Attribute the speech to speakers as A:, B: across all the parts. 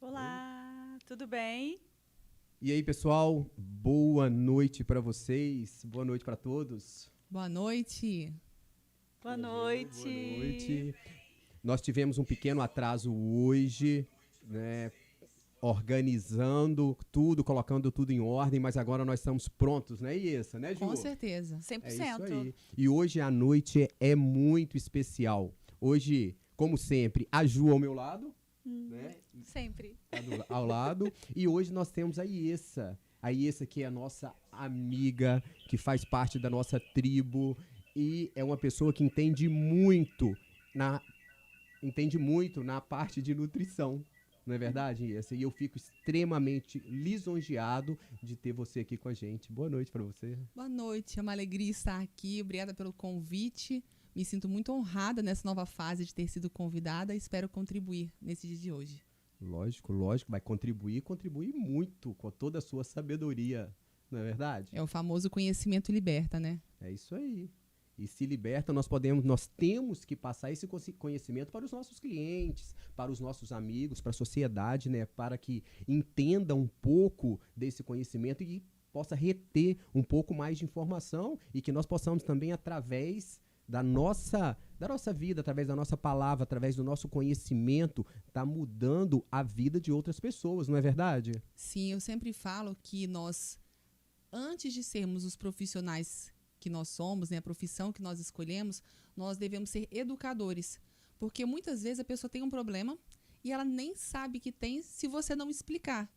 A: Olá, tudo bem?
B: E aí, pessoal, boa noite para vocês, boa noite para todos.
C: Boa noite.
A: Boa
B: Boa
A: noite.
B: noite. Nós tivemos um pequeno atraso hoje, né? Organizando tudo, colocando tudo em ordem, mas agora nós estamos prontos, né, Iessa, né, Ju?
C: Com certeza.
A: 100%.
B: É isso aí. E hoje a noite é muito especial. Hoje, como sempre, a Ju ao meu lado, né?
A: Sempre.
B: Ao lado. E hoje nós temos a Iessa. A Iessa que é a nossa amiga, que faz parte da nossa tribo e é uma pessoa que entende muito na parte de nutrição. Não é verdade, Iessa? E eu fico extremamente lisonjeado de ter você aqui com a gente. Boa noite para você.
C: Boa noite. É uma alegria estar aqui. Obrigada pelo convite. Me sinto muito honrada nessa nova fase de ter sido convidada. Espero contribuir nesse dia de hoje.
B: Lógico, vai contribuir muito com toda a sua sabedoria, não é verdade?
C: É o famoso conhecimento liberta, né?
B: É isso aí. E se liberta, nós temos que passar esse conhecimento para os nossos clientes, para os nossos amigos, para a sociedade, né? Para que entenda um pouco desse conhecimento e possa reter um pouco mais de informação e que nós possamos também, através da nossa vida, através da nossa palavra, através do nosso conhecimento, tá mudando a vida de outras pessoas, não é verdade?
C: Sim, eu sempre falo que nós, antes de sermos os profissionais que nós somos, né, a profissão que nós escolhemos, nós devemos ser educadores. Porque muitas vezes a pessoa tem um problema e ela nem sabe que tem se você não explicar.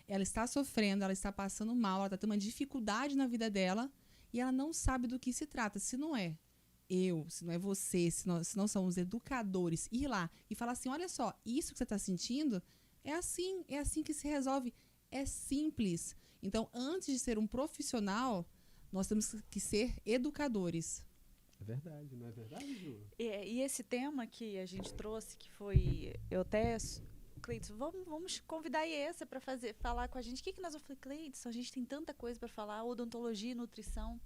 C: Ela está sofrendo, ela está passando mal, ela está tendo uma dificuldade na vida dela e ela não sabe do que se trata. Se não é se não é você, se não somos educadores, ir lá e falar assim, olha só, isso que você está sentindo é assim que se resolve. É simples. Então, antes de ser um profissional, nós temos que ser educadores.
B: É verdade, não é verdade, Ju?
A: E esse tema que a gente trouxe, que foi... Eu até... Cleiton, vamos convidar a Iessa para falar com a gente. O que nós vamos falar? Cleiton, a gente tem tanta coisa para falar, odontologia e nutrição.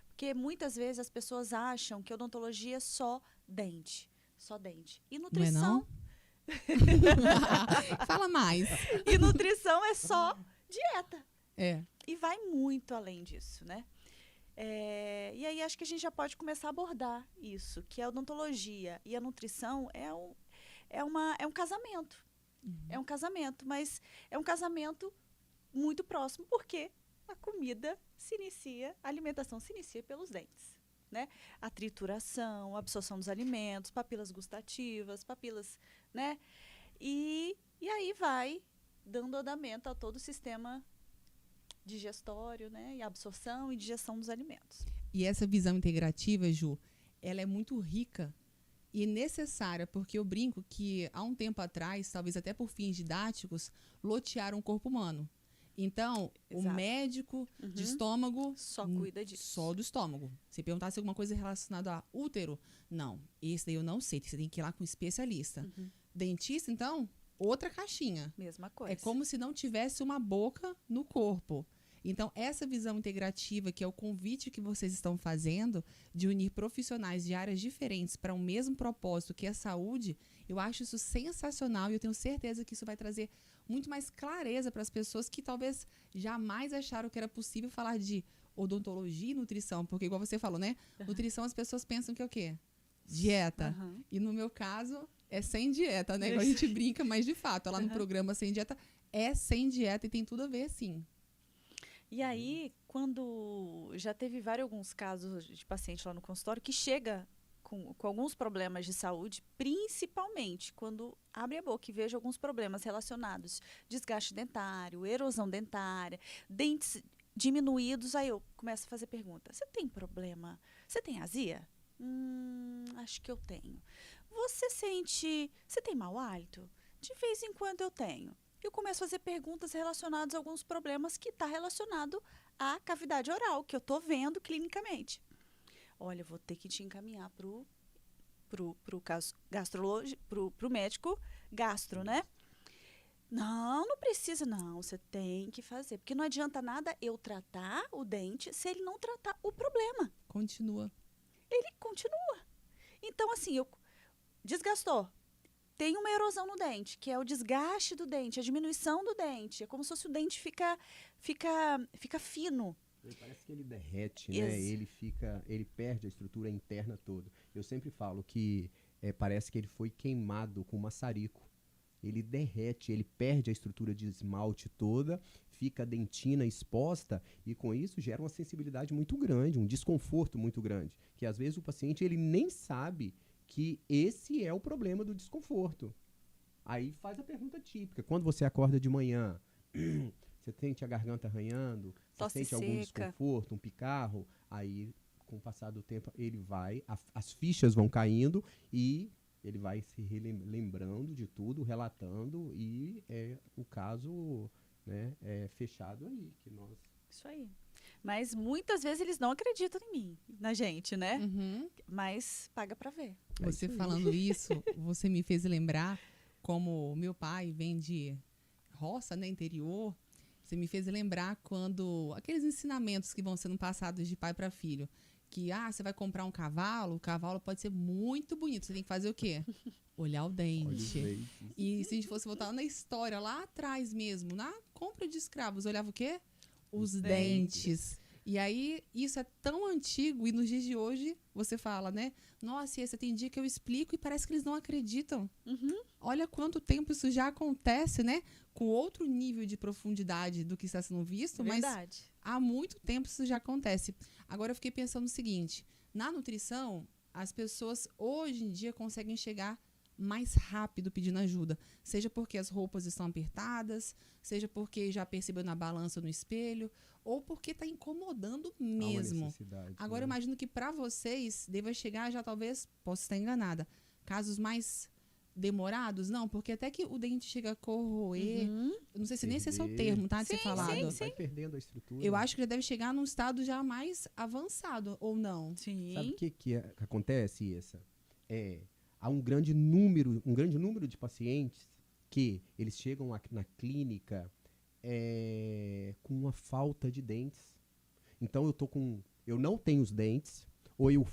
A: Porque muitas vezes as pessoas acham que odontologia é só dente. Só dente. E nutrição...
C: Não? Fala mais.
A: E nutrição é só dieta.
C: É.
A: E vai muito além disso, né? E aí acho que a gente já pode começar a abordar isso, que a odontologia e a nutrição é um casamento. Uhum. É um casamento, mas é um casamento muito próximo, porque a comida a alimentação se inicia pelos dentes, né? A trituração, a absorção dos alimentos, papilas gustativas, papilas, né? E aí vai dando andamento a todo o sistema digestório, né? E a absorção e digestão dos alimentos.
C: E essa visão integrativa, Ju, ela é muito rica e necessária, porque eu brinco que há um tempo atrás, talvez até por fins didáticos, lotearam o corpo humano. Então, exato, o médico de estômago
A: só cuida disso.
C: Só do estômago. Se perguntasse alguma coisa relacionada a útero, não, esse daí eu não sei, você tem que ir lá com um especialista. Dentista, então, outra caixinha.
A: Mesma coisa.
C: É como se não tivesse uma boca no corpo. Então, essa visão integrativa, que é o convite que vocês estão fazendo, de unir profissionais de áreas diferentes para um mesmo propósito, que é a saúde, eu acho isso sensacional e eu tenho certeza que isso vai trazer muito mais clareza para as pessoas que talvez jamais acharam que era possível falar de odontologia e nutrição, porque igual você falou, né? Nutrição, as pessoas pensam que é o quê? Dieta. E no meu caso, é sem dieta, né? Igual a gente brinca, mas de fato, lá no programa Sem Dieta, é sem dieta e tem tudo a ver, sim.
A: E aí, quando já teve alguns casos de paciente lá no consultório que chega com alguns problemas de saúde, principalmente quando abre a boca e vejo alguns problemas relacionados, desgaste dentário, erosão dentária, dentes diminuídos, aí eu começo a fazer pergunta. Você tem problema? Você tem azia? Acho que eu tenho. Você tem mau hálito? De vez em quando eu tenho. Eu começo a fazer perguntas relacionadas a alguns problemas que está relacionado à cavidade oral, que eu estou vendo clinicamente. Olha, eu vou ter que te encaminhar pro médico gastro, né? Não precisa, não. Você tem que fazer. Porque não adianta nada eu tratar o dente se ele não tratar o problema.
C: Continua.
A: Ele continua. Então, assim, desgastou. tem uma erosão no dente, que é o desgaste do dente, a diminuição do dente. É como se fosse o dente fica fino.
B: Parece que ele derrete, né? Ele perde a estrutura interna toda. Eu sempre falo que parece que ele foi queimado com maçarico. Ele derrete, ele perde a estrutura de esmalte toda, fica a dentina exposta e com isso gera uma sensibilidade muito grande, um desconforto muito grande, que às vezes o paciente ele nem sabe que esse é o problema do desconforto. Aí faz a pergunta típica, quando você acorda de manhã, você sente a garganta arranhando, você sente algum desconforto, um picarro, aí com o passar do tempo ele vai, as fichas vão caindo e ele vai se lembrando de tudo, relatando e o caso, né, é fechado aí.
A: Isso aí. Mas muitas vezes eles não acreditam em mim, na gente, né?
C: Uhum.
A: Mas paga pra ver.
C: Você falando isso, você me fez lembrar como meu pai vem de roça, né, interior. Você me fez lembrar quando aqueles ensinamentos que vão sendo passados de pai para filho. Que, você vai comprar um cavalo, o cavalo pode ser muito bonito. Você tem que fazer o quê? Olhar o dente. E se a gente fosse voltar na história, lá atrás mesmo, na compra de escravos, olhava o quê? Os dentes. E aí, isso é tão antigo, e nos dias de hoje, você fala, né? Nossa, esse tem dia que eu explico e parece que eles não acreditam.
A: Uhum.
C: Olha quanto tempo isso já acontece, né? Com outro nível de profundidade do que está sendo visto,
A: Verdade.
C: Mas há muito tempo isso já acontece. Agora eu fiquei pensando o seguinte, na nutrição, as pessoas hoje em dia conseguem chegar mais rápido pedindo ajuda, seja porque as roupas estão apertadas, seja porque já percebeu na balança no espelho, ou porque está incomodando mesmo. Agora eu imagino que para vocês deva chegar já, talvez, posso estar enganada, casos mais demorados, não, porque até que o dente chega a corroer, eu não sei se nem esse é o termo, tá, de ser falado.
B: Vai perdendo a estrutura.
C: Eu acho que já deve chegar num estado já mais avançado, ou não?
A: Sim.
B: Sabe o que acontece, Issa? Há um grande número de pacientes que eles chegam na clínica com uma falta de dentes. Então eu não tenho os dentes, ou eu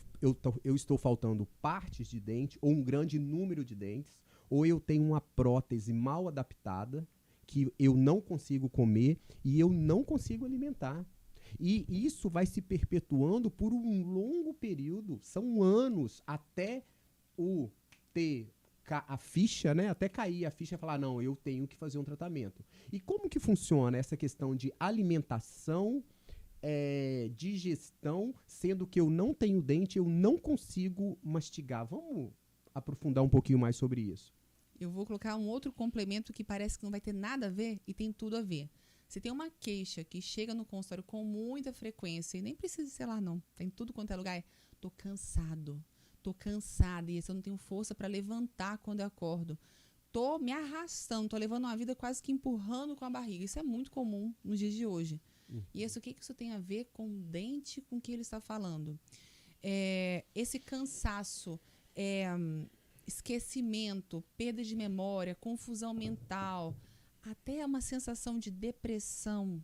B: estou faltando partes de dente, ou um grande número de dentes, ou eu tenho uma prótese mal adaptada, que eu não consigo comer e eu não consigo alimentar. E isso vai se perpetuando por um longo período, são anos, até ter a ficha, né? Até cair a ficha e falar, não, eu tenho que fazer um tratamento. E como que funciona essa questão de alimentação, digestão, sendo que eu não tenho dente, eu não consigo mastigar? Vamos aprofundar um pouquinho mais sobre isso.
C: Eu vou colocar um outro complemento que parece que não vai ter nada a ver e tem tudo a ver. Você tem uma queixa que chega no consultório com muita frequência e nem precisa ser lá não, tem tudo quanto é lugar, tô cansado. Tô cansada e eu não tenho força para levantar quando eu acordo. Tô me arrastando, tô levando uma vida quase que empurrando com a barriga. Isso é muito comum nos dias de hoje. E isso, o que isso tem a ver com o dente, com o que ele está falando? Esse cansaço, esquecimento, perda de memória, confusão mental, até uma sensação de depressão.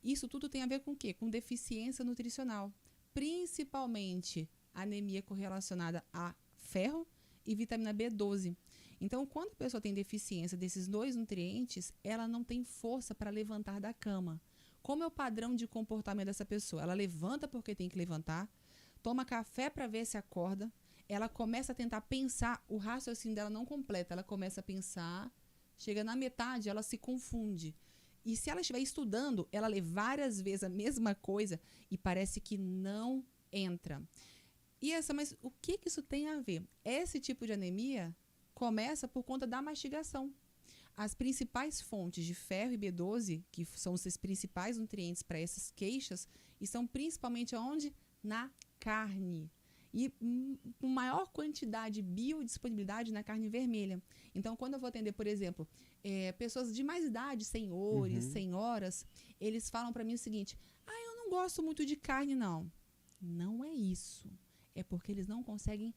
C: Isso tudo tem a ver com o quê? Com deficiência nutricional. Principalmente anemia correlacionada a ferro e vitamina B12. Então, quando a pessoa tem deficiência desses dois nutrientes, ela não tem força para levantar da cama. Como é o padrão de comportamento dessa pessoa? Ela levanta porque tem que levantar, toma café para ver se acorda, ela começa a tentar pensar, o raciocínio dela não completa, ela começa a pensar, chega na metade, ela se confunde. E se ela estiver estudando, ela lê várias vezes a mesma coisa e parece que não entra. Mas o que isso tem a ver? Esse tipo de anemia começa por conta da mastigação. As principais fontes de ferro e B12, que são os principais nutrientes para essas queixas, estão principalmente onde? Na carne. E com maior quantidade de biodisponibilidade na carne vermelha. Então, quando eu vou atender, por exemplo, pessoas de mais idade, senhores, senhoras, eles falam para mim o seguinte, eu não gosto muito de carne, não. Não é isso. É porque eles não conseguem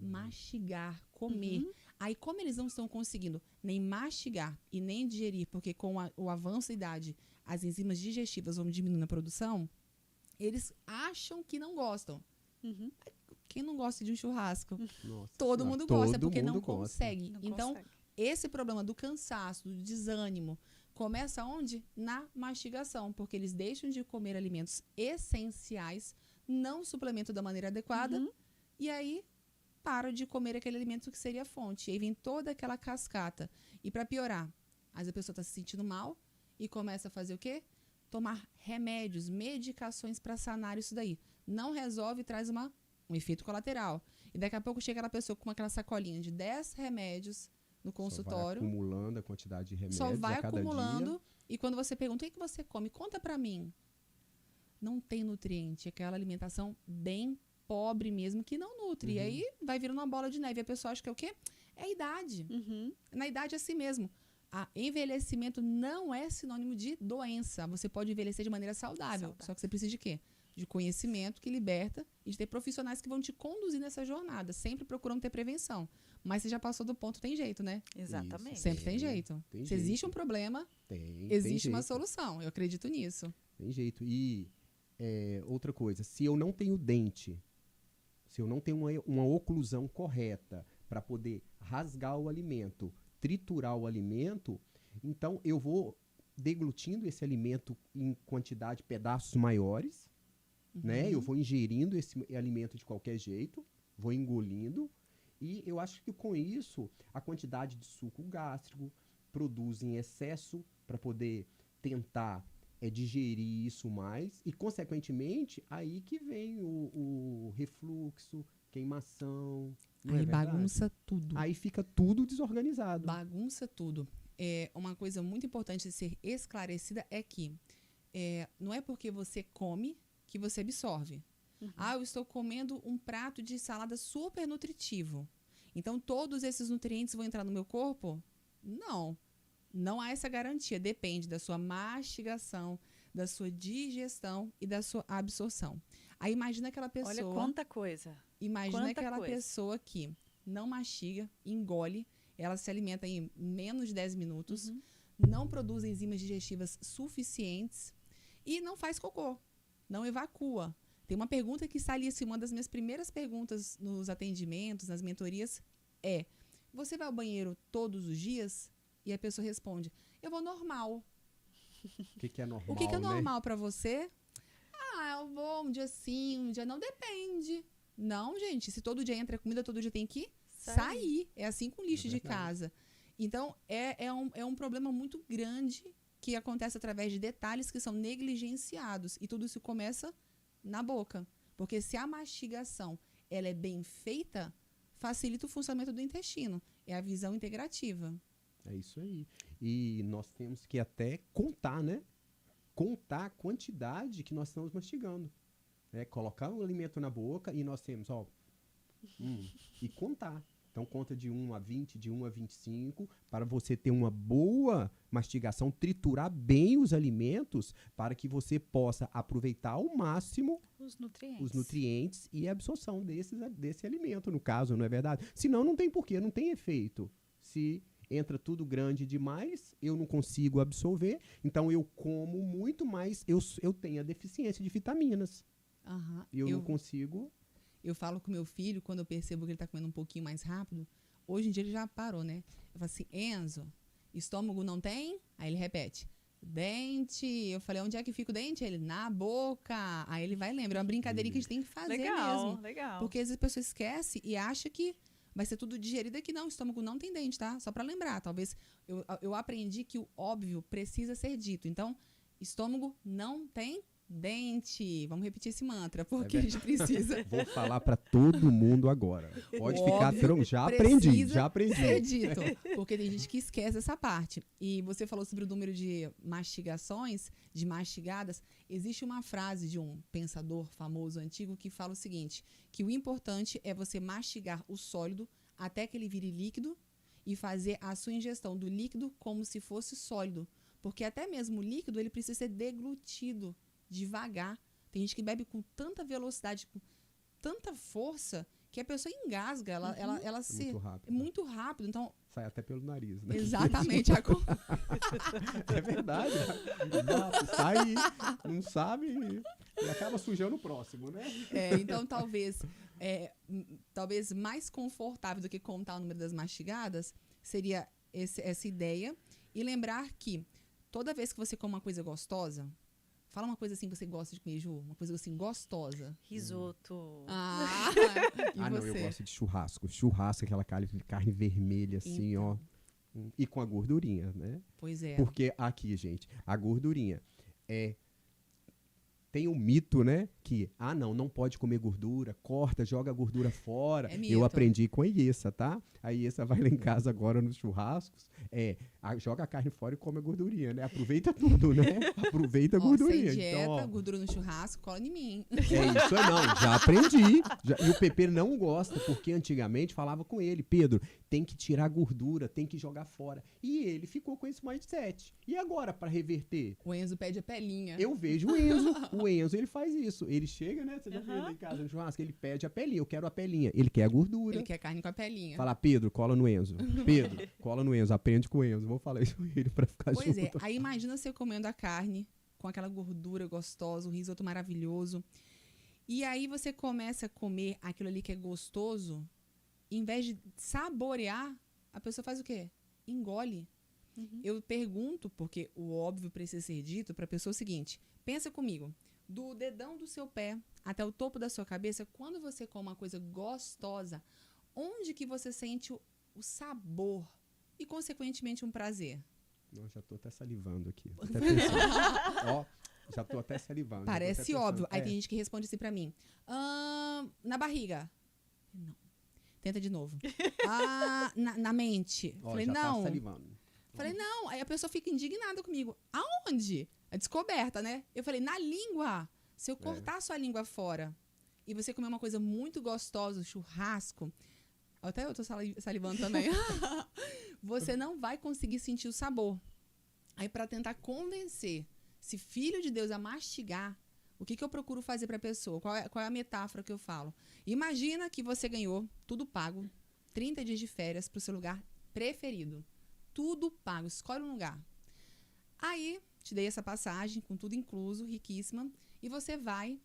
C: mastigar, comer. Aí, como eles não estão conseguindo nem mastigar e nem digerir, porque com o avanço da idade, as enzimas digestivas vão diminuindo a produção, eles acham que não gostam. Quem não gosta de um churrasco?
B: Nossa,
C: todo mundo gosta, porque não consegue. Então, esse problema do cansaço, do desânimo, começa onde? Na mastigação, porque eles deixam de comer alimentos essenciais, não suplementam da maneira adequada, e aí param de comer aquele alimento que seria a fonte. E aí vem toda aquela cascata. E para piorar, a pessoa está se sentindo mal e começa a fazer o quê? Tomar remédios, medicações para sanar isso daí. Não resolve, traz um efeito colateral. E daqui a pouco chega aquela pessoa com aquela sacolinha de 10 remédios no consultório.
B: Só vai acumulando a quantidade de remédios
C: Só vai
B: a cada
C: acumulando.
B: dia.
C: E quando você pergunta, o que você come? Conta pra mim. Não tem nutriente. É aquela alimentação bem pobre mesmo, que não nutre. E aí vai virando uma bola de neve. E a pessoa acha que é o quê? É a idade. Na idade é assim mesmo. Envelhecimento não é sinônimo de doença. Você pode envelhecer de maneira saudável. Só que você precisa de quê? De conhecimento que liberta e de ter profissionais que vão te conduzir nessa jornada, sempre procurando ter prevenção. Mas se já passou do ponto, tem jeito, né?
A: Exatamente.
B: Isso.
C: Sempre tem jeito. Se existe um problema, existe uma solução. Eu acredito nisso.
B: Tem jeito. E outra coisa, se eu não tenho dente, se eu não tenho uma oclusão correta para poder rasgar o alimento, triturar o alimento, então eu vou deglutindo esse alimento em quantidade de pedaços maiores, né? Eu vou ingerindo esse alimento de qualquer jeito, vou engolindo, e eu acho que com isso a quantidade de suco gástrico produz em excesso para poder tentar digerir isso mais, e consequentemente aí que vem o refluxo, queimação.
C: Aí bagunça tudo.
B: Aí fica tudo desorganizado.
C: Bagunça tudo. Uma coisa muito importante de ser esclarecida é que não é porque você come que você absorve. Eu estou comendo um prato de salada super nutritivo. Então, todos esses nutrientes vão entrar no meu corpo? Não. Não há essa garantia. Depende da sua mastigação, da sua digestão e da sua absorção. Aí, imagina aquela pessoa...
A: Olha quanta coisa.
C: Imagina aquela pessoa que não mastiga, engole, ela se alimenta em menos de 10 minutos, não produz enzimas digestivas suficientes e não faz cocô. Não evacua. Tem uma pergunta que está ali, assim, uma das minhas primeiras perguntas nos atendimentos, nas mentorias, você vai ao banheiro todos os dias? E a pessoa responde, eu vou normal.
B: O que é normal,
C: O que é normal,
B: né?
C: para você? Eu vou um dia sim, um dia não, depende. Não, gente, se todo dia entra comida, todo dia tem que sair. É assim com lixo de casa. Então, é um problema muito grande que acontece através de detalhes que são negligenciados. E tudo isso começa na boca. Porque se a mastigação ela é bem feita, facilita o funcionamento do intestino. É a visão integrativa.
B: É isso aí. E nós temos que até contar, né? Contar a quantidade que nós estamos mastigando. Colocar o alimento na boca e nós temos, e contar. Então, conta de 1 a 20, de 1 a 25, para você ter uma boa mastigação, triturar bem os alimentos, para que você possa aproveitar ao máximo os nutrientes e a absorção desse alimento, no caso, não é verdade? Senão, não tem porquê, não tem efeito. Se entra tudo grande demais, eu não consigo absorver, então eu como muito, mas eu tenho a deficiência de vitaminas. Eu não consigo...
C: Eu falo com meu filho, quando eu percebo que ele está comendo um pouquinho mais rápido, hoje em dia ele já parou, né? Eu falo assim, Enzo, estômago não tem? Aí ele repete, dente. Eu falei, onde é que fica o dente? Ele, na boca. Aí ele vai lembrar, é uma brincadeirinha que a gente tem que fazer mesmo.
A: Legal.
C: Porque às vezes a pessoa esquece e acha que vai ser tudo digerido aqui. Não, o estômago não tem dente, tá? Só para lembrar, talvez eu aprendi que o óbvio precisa ser dito. Então, estômago não tem dente. Vamos repetir esse mantra, porque a gente precisa.
B: Vou falar para todo mundo agora. Pode ficar tranquilo. Já aprendi.
C: Ser dito, porque tem gente que esquece essa parte. E você falou sobre o número de mastigações, de mastigadas. Existe uma frase de um pensador famoso antigo que fala o seguinte, que o importante é você mastigar o sólido até que ele vire líquido e fazer a sua ingestão do líquido como se fosse sólido. Porque até mesmo o líquido ele precisa ser deglutido devagar. Tem gente que bebe com tanta velocidade, com tanta força, que a pessoa engasga. Ela se...
B: Muito rápido.
C: É muito rápido. Então,
B: sai até pelo nariz, né?
C: Exatamente.
B: É verdade. Sai, não sabe e acaba sujando o próximo, né?
C: Então, talvez mais confortável do que contar o número das mastigadas seria essa ideia e lembrar que toda vez que você come uma coisa gostosa, fala uma coisa assim que você gosta de comer, Ju, uma coisa assim gostosa.
A: Risoto.
C: Ah, e
B: Não,
C: você?
B: eu gosto de churrasco. Churrasco, aquela carne vermelha, assim,
C: Então.
B: ó. E com a gordurinha, né?
C: Pois é.
B: Porque aqui, gente, a gordurinha tem um mito, né? Que, não pode comer gordura, corta, joga a gordura fora.
C: É mito.
B: Eu aprendi com a Iessa, tá? A Iessa vai lá em casa agora nos churrascos, joga a carne fora e come a gordurinha, né? Aproveita tudo, né? Aproveita a
C: Ó,
B: gordurinha.
C: sem dieta,
B: Então, ó,
C: gordura no churrasco, cola em mim.
B: é isso, não, já aprendi. E o Pepe não gosta, porque antigamente falava com ele, Pedro, tem que tirar a gordura, tem que jogar fora. E ele ficou com esse mindset. E agora, para reverter?
C: O Enzo pede a pelinha.
B: Eu vejo o Enzo, ele faz isso. Ele chega, né? Você já viu ele em casa no churrasco, ele pede a pelinha. Eu quero a pelinha. Ele quer a gordura.
C: Ele quer carne com a pelinha.
B: Fala, Pedro, cola no Enzo. Pedro, cola no Enzo. Aprende com o Enzo. Vou falar isso com ele pra ficar
C: Pois
B: junto.
C: é, aí imagina você comendo a carne com aquela gordura gostosa, o risoto maravilhoso. E aí você começa a comer aquilo ali que é gostoso, em vez de saborear, a pessoa faz o quê? Engole. Eu pergunto, porque o óbvio precisa ser dito, para a pessoa o seguinte: pensa comigo, do dedão do seu pé até o topo da sua cabeça, quando você come uma coisa gostosa, onde que você sente o sabor e, consequentemente, um prazer?
B: Não, já tô até salivando aqui. Tô até pensando. Ó, já tô até salivando.
C: Parece
B: já tô até
C: óbvio.
B: pensando.
C: Aí tem gente que responde assim pra mim: na barriga. Não. Tenta de novo. Na mente.
B: Ó,
C: Falei,
B: já
C: não.
B: Tá salivando.
C: Falei, não. Aí a pessoa fica indignada comigo. Aonde? A descoberta, né? Eu falei, na língua. Se eu cortar sua língua fora e você comer uma coisa muito gostosa, churrasco, até eu tô salivando também, você não vai conseguir sentir o sabor. Aí, para tentar convencer esse filho de Deus a mastigar, o que eu procuro fazer para a pessoa? Qual é a metáfora que eu falo? Imagina que você ganhou, tudo pago, 30 dias de férias para o seu lugar preferido. Tudo pago, escolhe um lugar. Aí, te dei essa passagem, com tudo incluso, riquíssima, e você vai,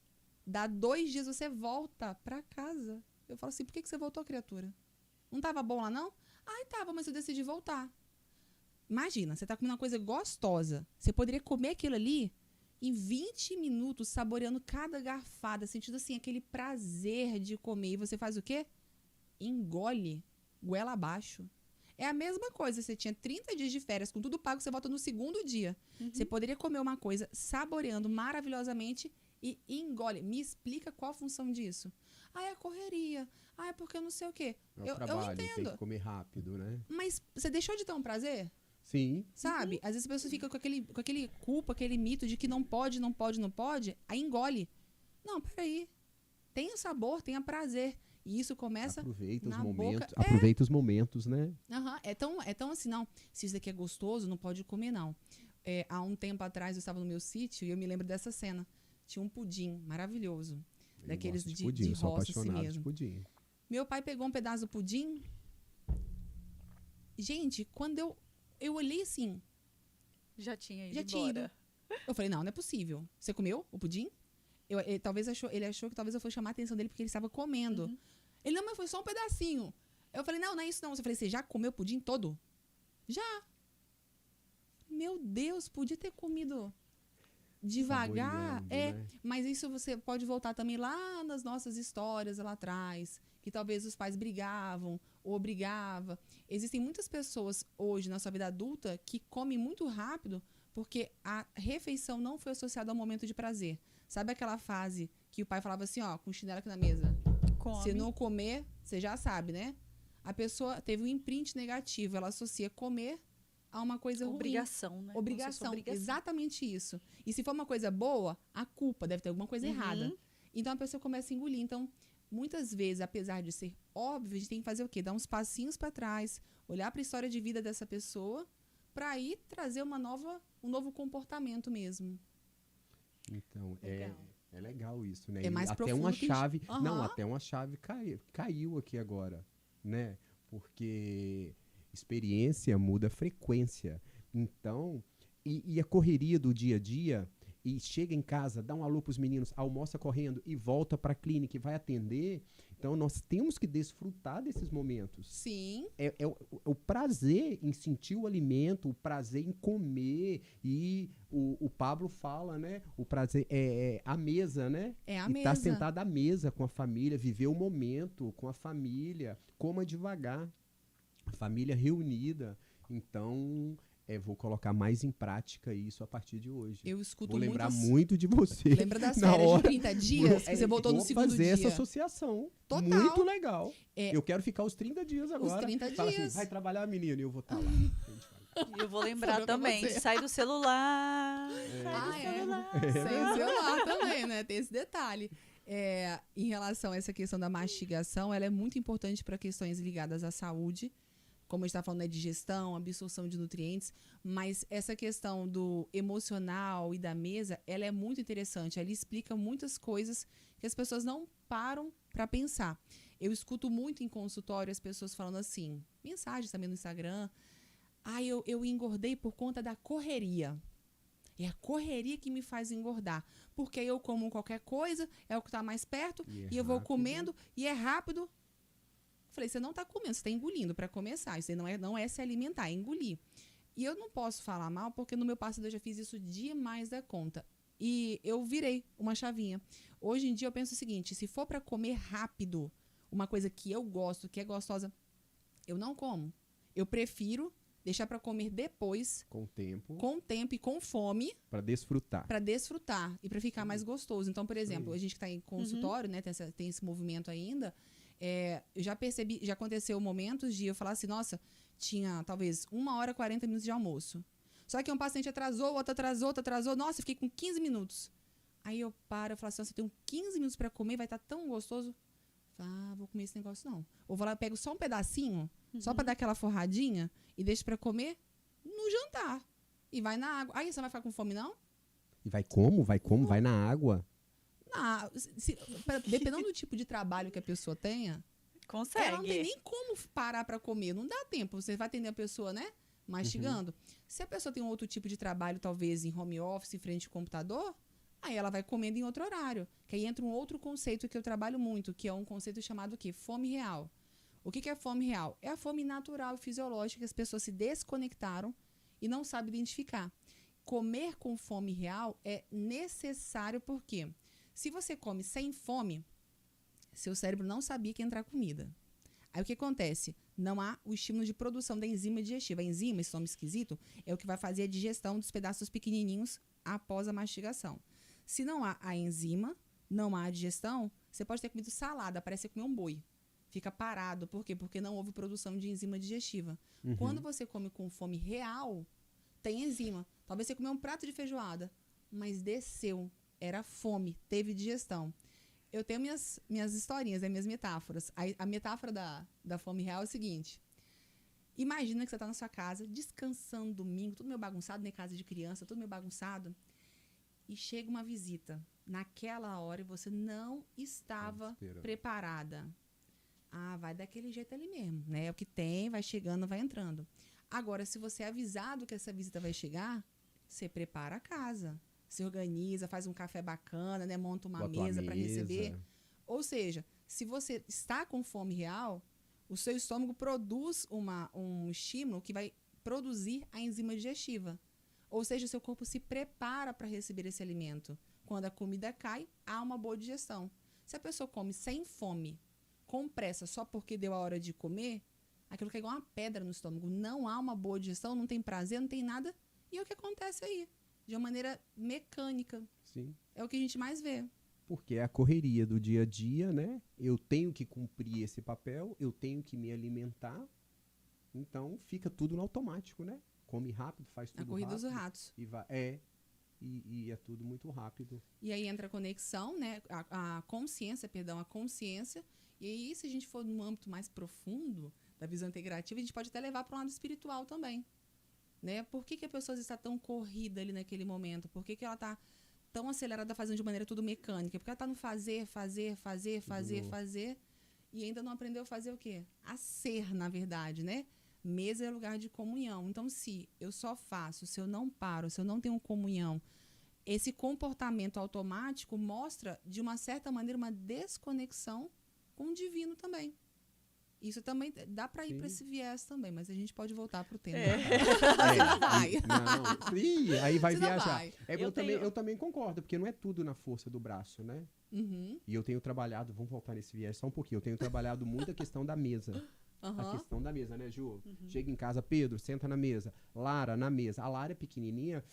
C: dá 2 dias, você volta para casa. Eu falo assim, por que você voltou, criatura? Não estava bom lá, não? Ai, tava, mas eu decidi voltar. Imagina, você está comendo uma coisa gostosa. Você poderia comer aquilo ali em 20 minutos, saboreando cada garfada, sentindo assim, aquele prazer de comer. E você faz o quê? Engole, goela abaixo. É a mesma coisa, você tinha 30 dias de férias, com tudo pago, você volta no segundo dia. Você poderia comer uma coisa saboreando maravilhosamente e engole. Me explica qual a função disso. Ah, é a correria. Ah, é porque eu não sei o quê.
B: É o
C: Eu
B: trabalho,
C: entendo.
B: tem que comer rápido, né?
C: Mas você deixou de ter um prazer?
B: Sim.
C: Sabe? Às vezes a pessoa fica com aquele culpa, aquele mito de que não pode, aí engole. Não, peraí. Tenha sabor, tenha prazer. E isso começa
B: Aproveita os
C: na
B: momentos.
C: boca.
B: Aproveita os momentos, né?
C: É tão assim, não. Se isso daqui é gostoso, não pode comer, não. Há um tempo atrás eu estava no meu sítio e eu me lembro dessa cena. Tinha um pudim maravilhoso.
B: Eu
C: Daqueles
B: gosto
C: de
B: pudim, sou
C: roça assim
B: apaixonado
C: mesmo.
B: de pudim.
C: Meu pai pegou um pedaço do pudim. Gente, quando eu olhei assim,
A: Já tinha ido
C: já tinha
A: embora.
C: ido. Eu falei, não é possível. Você comeu o pudim? Ele achou que talvez eu fosse chamar a atenção dele porque ele estava comendo. Ele, não, mas foi só um pedacinho. Eu falei, não é isso não. Eu falei, você já comeu o pudim todo? Já. Meu Deus, podia ter comido devagar.
B: Saboreando, né?
C: Mas isso você pode voltar também lá nas nossas histórias lá atrás, que talvez os pais brigavam ou obrigavam. Existem muitas pessoas hoje na sua vida adulta que comem muito rápido porque a refeição não foi associada ao momento de prazer. Sabe aquela fase que o pai falava assim, ó, com o chinelo aqui na mesa?
A: Come.
C: Se não comer, você já sabe, né? A pessoa teve um imprint negativo, ela associa comer a uma coisa ruim.
A: Obrigação, né?
C: Obrigação, exatamente isso. E se for uma coisa boa, a culpa deve ter alguma coisa errada. Então a pessoa começa a engolir. Então, muitas vezes, apesar de ser óbvio, a gente tem que fazer o quê? Dar uns passinhos para trás, olhar para a história de vida dessa pessoa, para aí trazer um novo comportamento mesmo.
B: Então,
A: Legal.
B: é legal isso, né?
C: É mais
B: até
C: profundo
B: uma
C: que
B: chave.
C: Aham.
B: Não, até uma chave caiu aqui agora, né? Porque experiência muda frequência. Então, e a correria do dia a dia, e chega em casa, dá um alô pros meninos, almoça correndo e volta pra clínica e vai atender. Então, nós temos que desfrutar desses momentos.
C: Sim.
B: É o prazer em sentir o alimento, o prazer em comer. E o Pablo fala, né? O prazer é a mesa, né?
C: É a
B: e
C: mesa.
B: estar sentado à mesa com a família, viver o momento com a família, coma devagar. A família reunida. Então, vou colocar mais em prática isso a partir de hoje.
C: Eu escuto
B: Vou lembrar
C: muitas...
B: muito de você.
C: Lembra das
B: na
C: férias
B: hora.
C: de 30 dias que você voltou no segundo
B: fazer
C: dia?
B: essa associação.
C: Total.
B: Muito legal.
C: É.
B: Eu quero ficar os 30 dias agora.
C: Os 30
B: Fala assim,
C: dias.
B: vai trabalhar, menino, e eu vou estar lá.
A: E eu vou lembrar
C: Sobrou pra
A: também,
C: você.
A: sai do celular. Sai do celular.
C: Sem o celular também, né? Tem esse detalhe. Em relação a essa questão da mastigação, ela é muito importante para questões ligadas à saúde. Como a gente está falando, né, digestão, absorção de nutrientes, mas essa questão do emocional e da mesa, ela é muito interessante. Ela explica muitas coisas que as pessoas não param para pensar. Eu escuto muito em consultório as pessoas falando assim, mensagens também no Instagram, eu engordei por conta da correria. É a correria que me faz engordar. Porque aí eu como qualquer coisa, é o que está mais perto, e eu vou comendo, e é rápido. Falei, você não está comendo, você está engolindo para começar. Isso aí não é se alimentar, é engolir. E eu não posso falar mal, porque no meu passado eu já fiz isso demais da conta. E eu virei uma chavinha. Hoje em dia eu penso o seguinte, se for para comer rápido, uma coisa que eu gosto, que é gostosa, eu não como. Eu prefiro deixar para comer depois, com tempo e com fome,
B: para desfrutar
C: e para ficar mais gostoso. Então, por exemplo, a gente que está em consultório, né, tem esse movimento ainda, eu já percebi, já aconteceu momentos de eu falar assim, nossa, tinha talvez 1h e 40 minutos de almoço. Só que um paciente atrasou, outro atrasou, nossa, eu fiquei com 15 minutos. Aí eu paro e falo assim, nossa, eu tenho 15 minutos para comer, vai estar tão gostoso. Vou comer esse negócio não. Ou vou lá, eu pego só um pedacinho, só para dar aquela forradinha, e deixo para comer no jantar. E vai na água. Aí você não vai ficar com fome, não?
B: E vai como? Vai na água?
C: Dependendo do tipo de trabalho que a pessoa tenha,
A: consegue.
C: Ela não tem nem como parar para comer. Não dá tempo. Você vai atender a pessoa, né? Mastigando. Se a pessoa tem um outro tipo de trabalho, talvez em home office, em frente ao computador, aí ela vai comendo em outro horário. Que aí entra um outro conceito que eu trabalho muito, que é um conceito chamado o quê? Fome real. O que é fome real? É a fome natural e fisiológica que as pessoas se desconectaram e não sabem identificar. Comer com fome real é necessário porque se você come sem fome, seu cérebro não sabia que ia entrar comida. Aí o que acontece? Não há o estímulo de produção da enzima digestiva. A enzima, esse nome esquisito, é o que vai fazer a digestão dos pedaços pequenininhos após a mastigação. Se não há a enzima, não há a digestão, você pode ter comido salada, parece comer um boi. Fica parado. Por quê? Porque não houve produção de enzima digestiva. Quando você come com fome real, tem enzima. Talvez você comeu um prato de feijoada, mas desceu. Era fome, teve digestão. Eu tenho minhas historinhas, minhas metáforas. A metáfora da fome real é o seguinte. Imagina que você está na sua casa, descansando domingo, tudo meio bagunçado, né? Casa de criança, tudo meio bagunçado. E chega uma visita. Naquela hora você não estava preparada. Vai daquele jeito ali mesmo, né? É o que tem, vai chegando, vai entrando. Agora, se você é avisado que essa visita vai chegar, você prepara a casa. Se organiza, faz um café bacana, né? Monta uma mesa para receber. Ou seja, se você está com fome real, o seu estômago produz um estímulo que vai produzir a enzima digestiva. Ou seja, o seu corpo se prepara para receber esse alimento. Quando a comida cai, há uma boa digestão. Se a pessoa come sem fome, com pressa, só porque deu a hora de comer, aquilo que é igual uma pedra no estômago. Não há uma boa digestão, não tem prazer, não tem nada. E é o que acontece aí. De uma maneira mecânica.
B: Sim.
C: É o que a gente mais vê.
B: Porque é a correria do dia a dia, né? Eu tenho que cumprir esse papel, eu tenho que me alimentar. Então, fica tudo no automático, né? Come rápido, faz tudo rápido.
C: A corrida dos ratos.
B: E é tudo muito rápido.
C: E aí entra a conexão, né? A consciência. E aí, se a gente for num âmbito mais profundo da visão integrativa, a gente pode até levar para um lado espiritual também. Né? Por que a pessoa está tão corrida ali naquele momento? Por que ela está tão acelerada fazendo de maneira tudo mecânica? Porque ela está no fazer, e ainda não aprendeu a fazer o quê? A ser, na verdade, né? Mesa é lugar de comunhão. Então, se eu só faço, se eu não paro, se eu não tenho comunhão, esse comportamento automático mostra, de uma certa maneira, uma desconexão com o divino também. Isso também dá para ir para esse viés também, mas a gente pode voltar para o tema.
B: Aí vai
C: Você não
B: viajar.
C: vai.
B: Eu também concordo, porque não é tudo na força do braço, né?
C: Uhum.
B: E eu tenho trabalhado, vamos voltar nesse viés só um pouquinho, eu tenho trabalhado muito a questão da mesa. A questão da mesa, né, Ju? Chega em casa, Pedro, senta na mesa. Lara, na mesa. A Lara é pequenininha,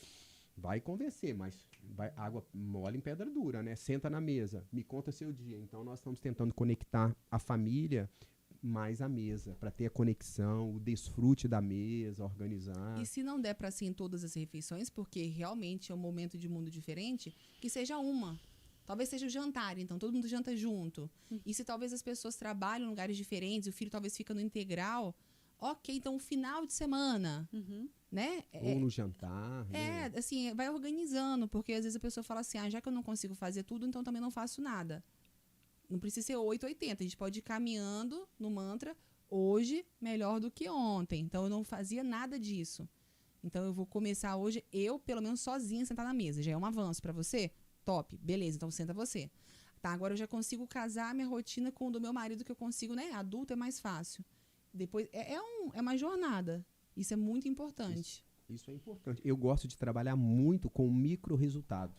B: vai convencer, mas água mole em pedra dura, né? Senta na mesa, me conta seu dia. Então, nós estamos tentando conectar a família mais à mesa, para ter a conexão, o desfrute da mesa, organizar.
C: E se não der para ser em todas as refeições, porque realmente é um momento de mundo diferente, que seja uma. Talvez seja o jantar, então todo mundo janta junto. E se talvez as pessoas trabalham em lugares diferentes, o filho talvez fica no integral, ok, então o final de semana, né?
B: Ou no jantar. né?
C: Assim, vai organizando, porque às vezes a pessoa fala assim, já que eu não consigo fazer tudo, então também não faço nada. Não precisa ser 880, a gente pode ir caminhando no mantra, hoje melhor do que ontem. Então eu não fazia nada disso. Então eu vou começar hoje, eu pelo menos sozinha sentar na mesa. Já é um avanço para você? Top, beleza, então senta você. Tá, agora eu já consigo casar minha rotina com o do meu marido, que eu consigo, né? Adulto é mais fácil. Depois, é uma jornada. Isso é muito importante.
B: Isso é importante. Eu gosto de trabalhar muito com micro resultado.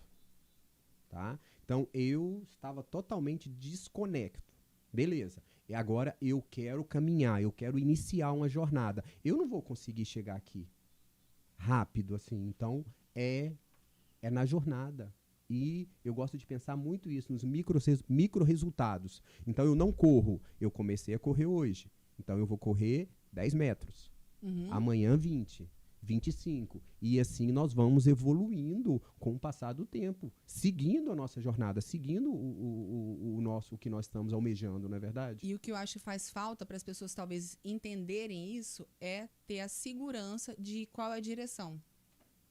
B: Tá? Então, eu estava totalmente desconecto. Beleza. E agora eu quero caminhar, eu quero iniciar uma jornada. Eu não vou conseguir chegar aqui rápido, assim. Então, é na jornada. E eu gosto de pensar muito isso, nos micro resultados. Então, eu não corro. Eu comecei a correr hoje. Então, eu vou correr 10 metros. Amanhã, 20. 25. E assim nós vamos evoluindo com o passar do tempo, seguindo a nossa jornada, seguindo o que nós estamos almejando, não é verdade?
C: E o que eu acho que faz falta para as pessoas talvez entenderem isso é ter a segurança de qual é a direção.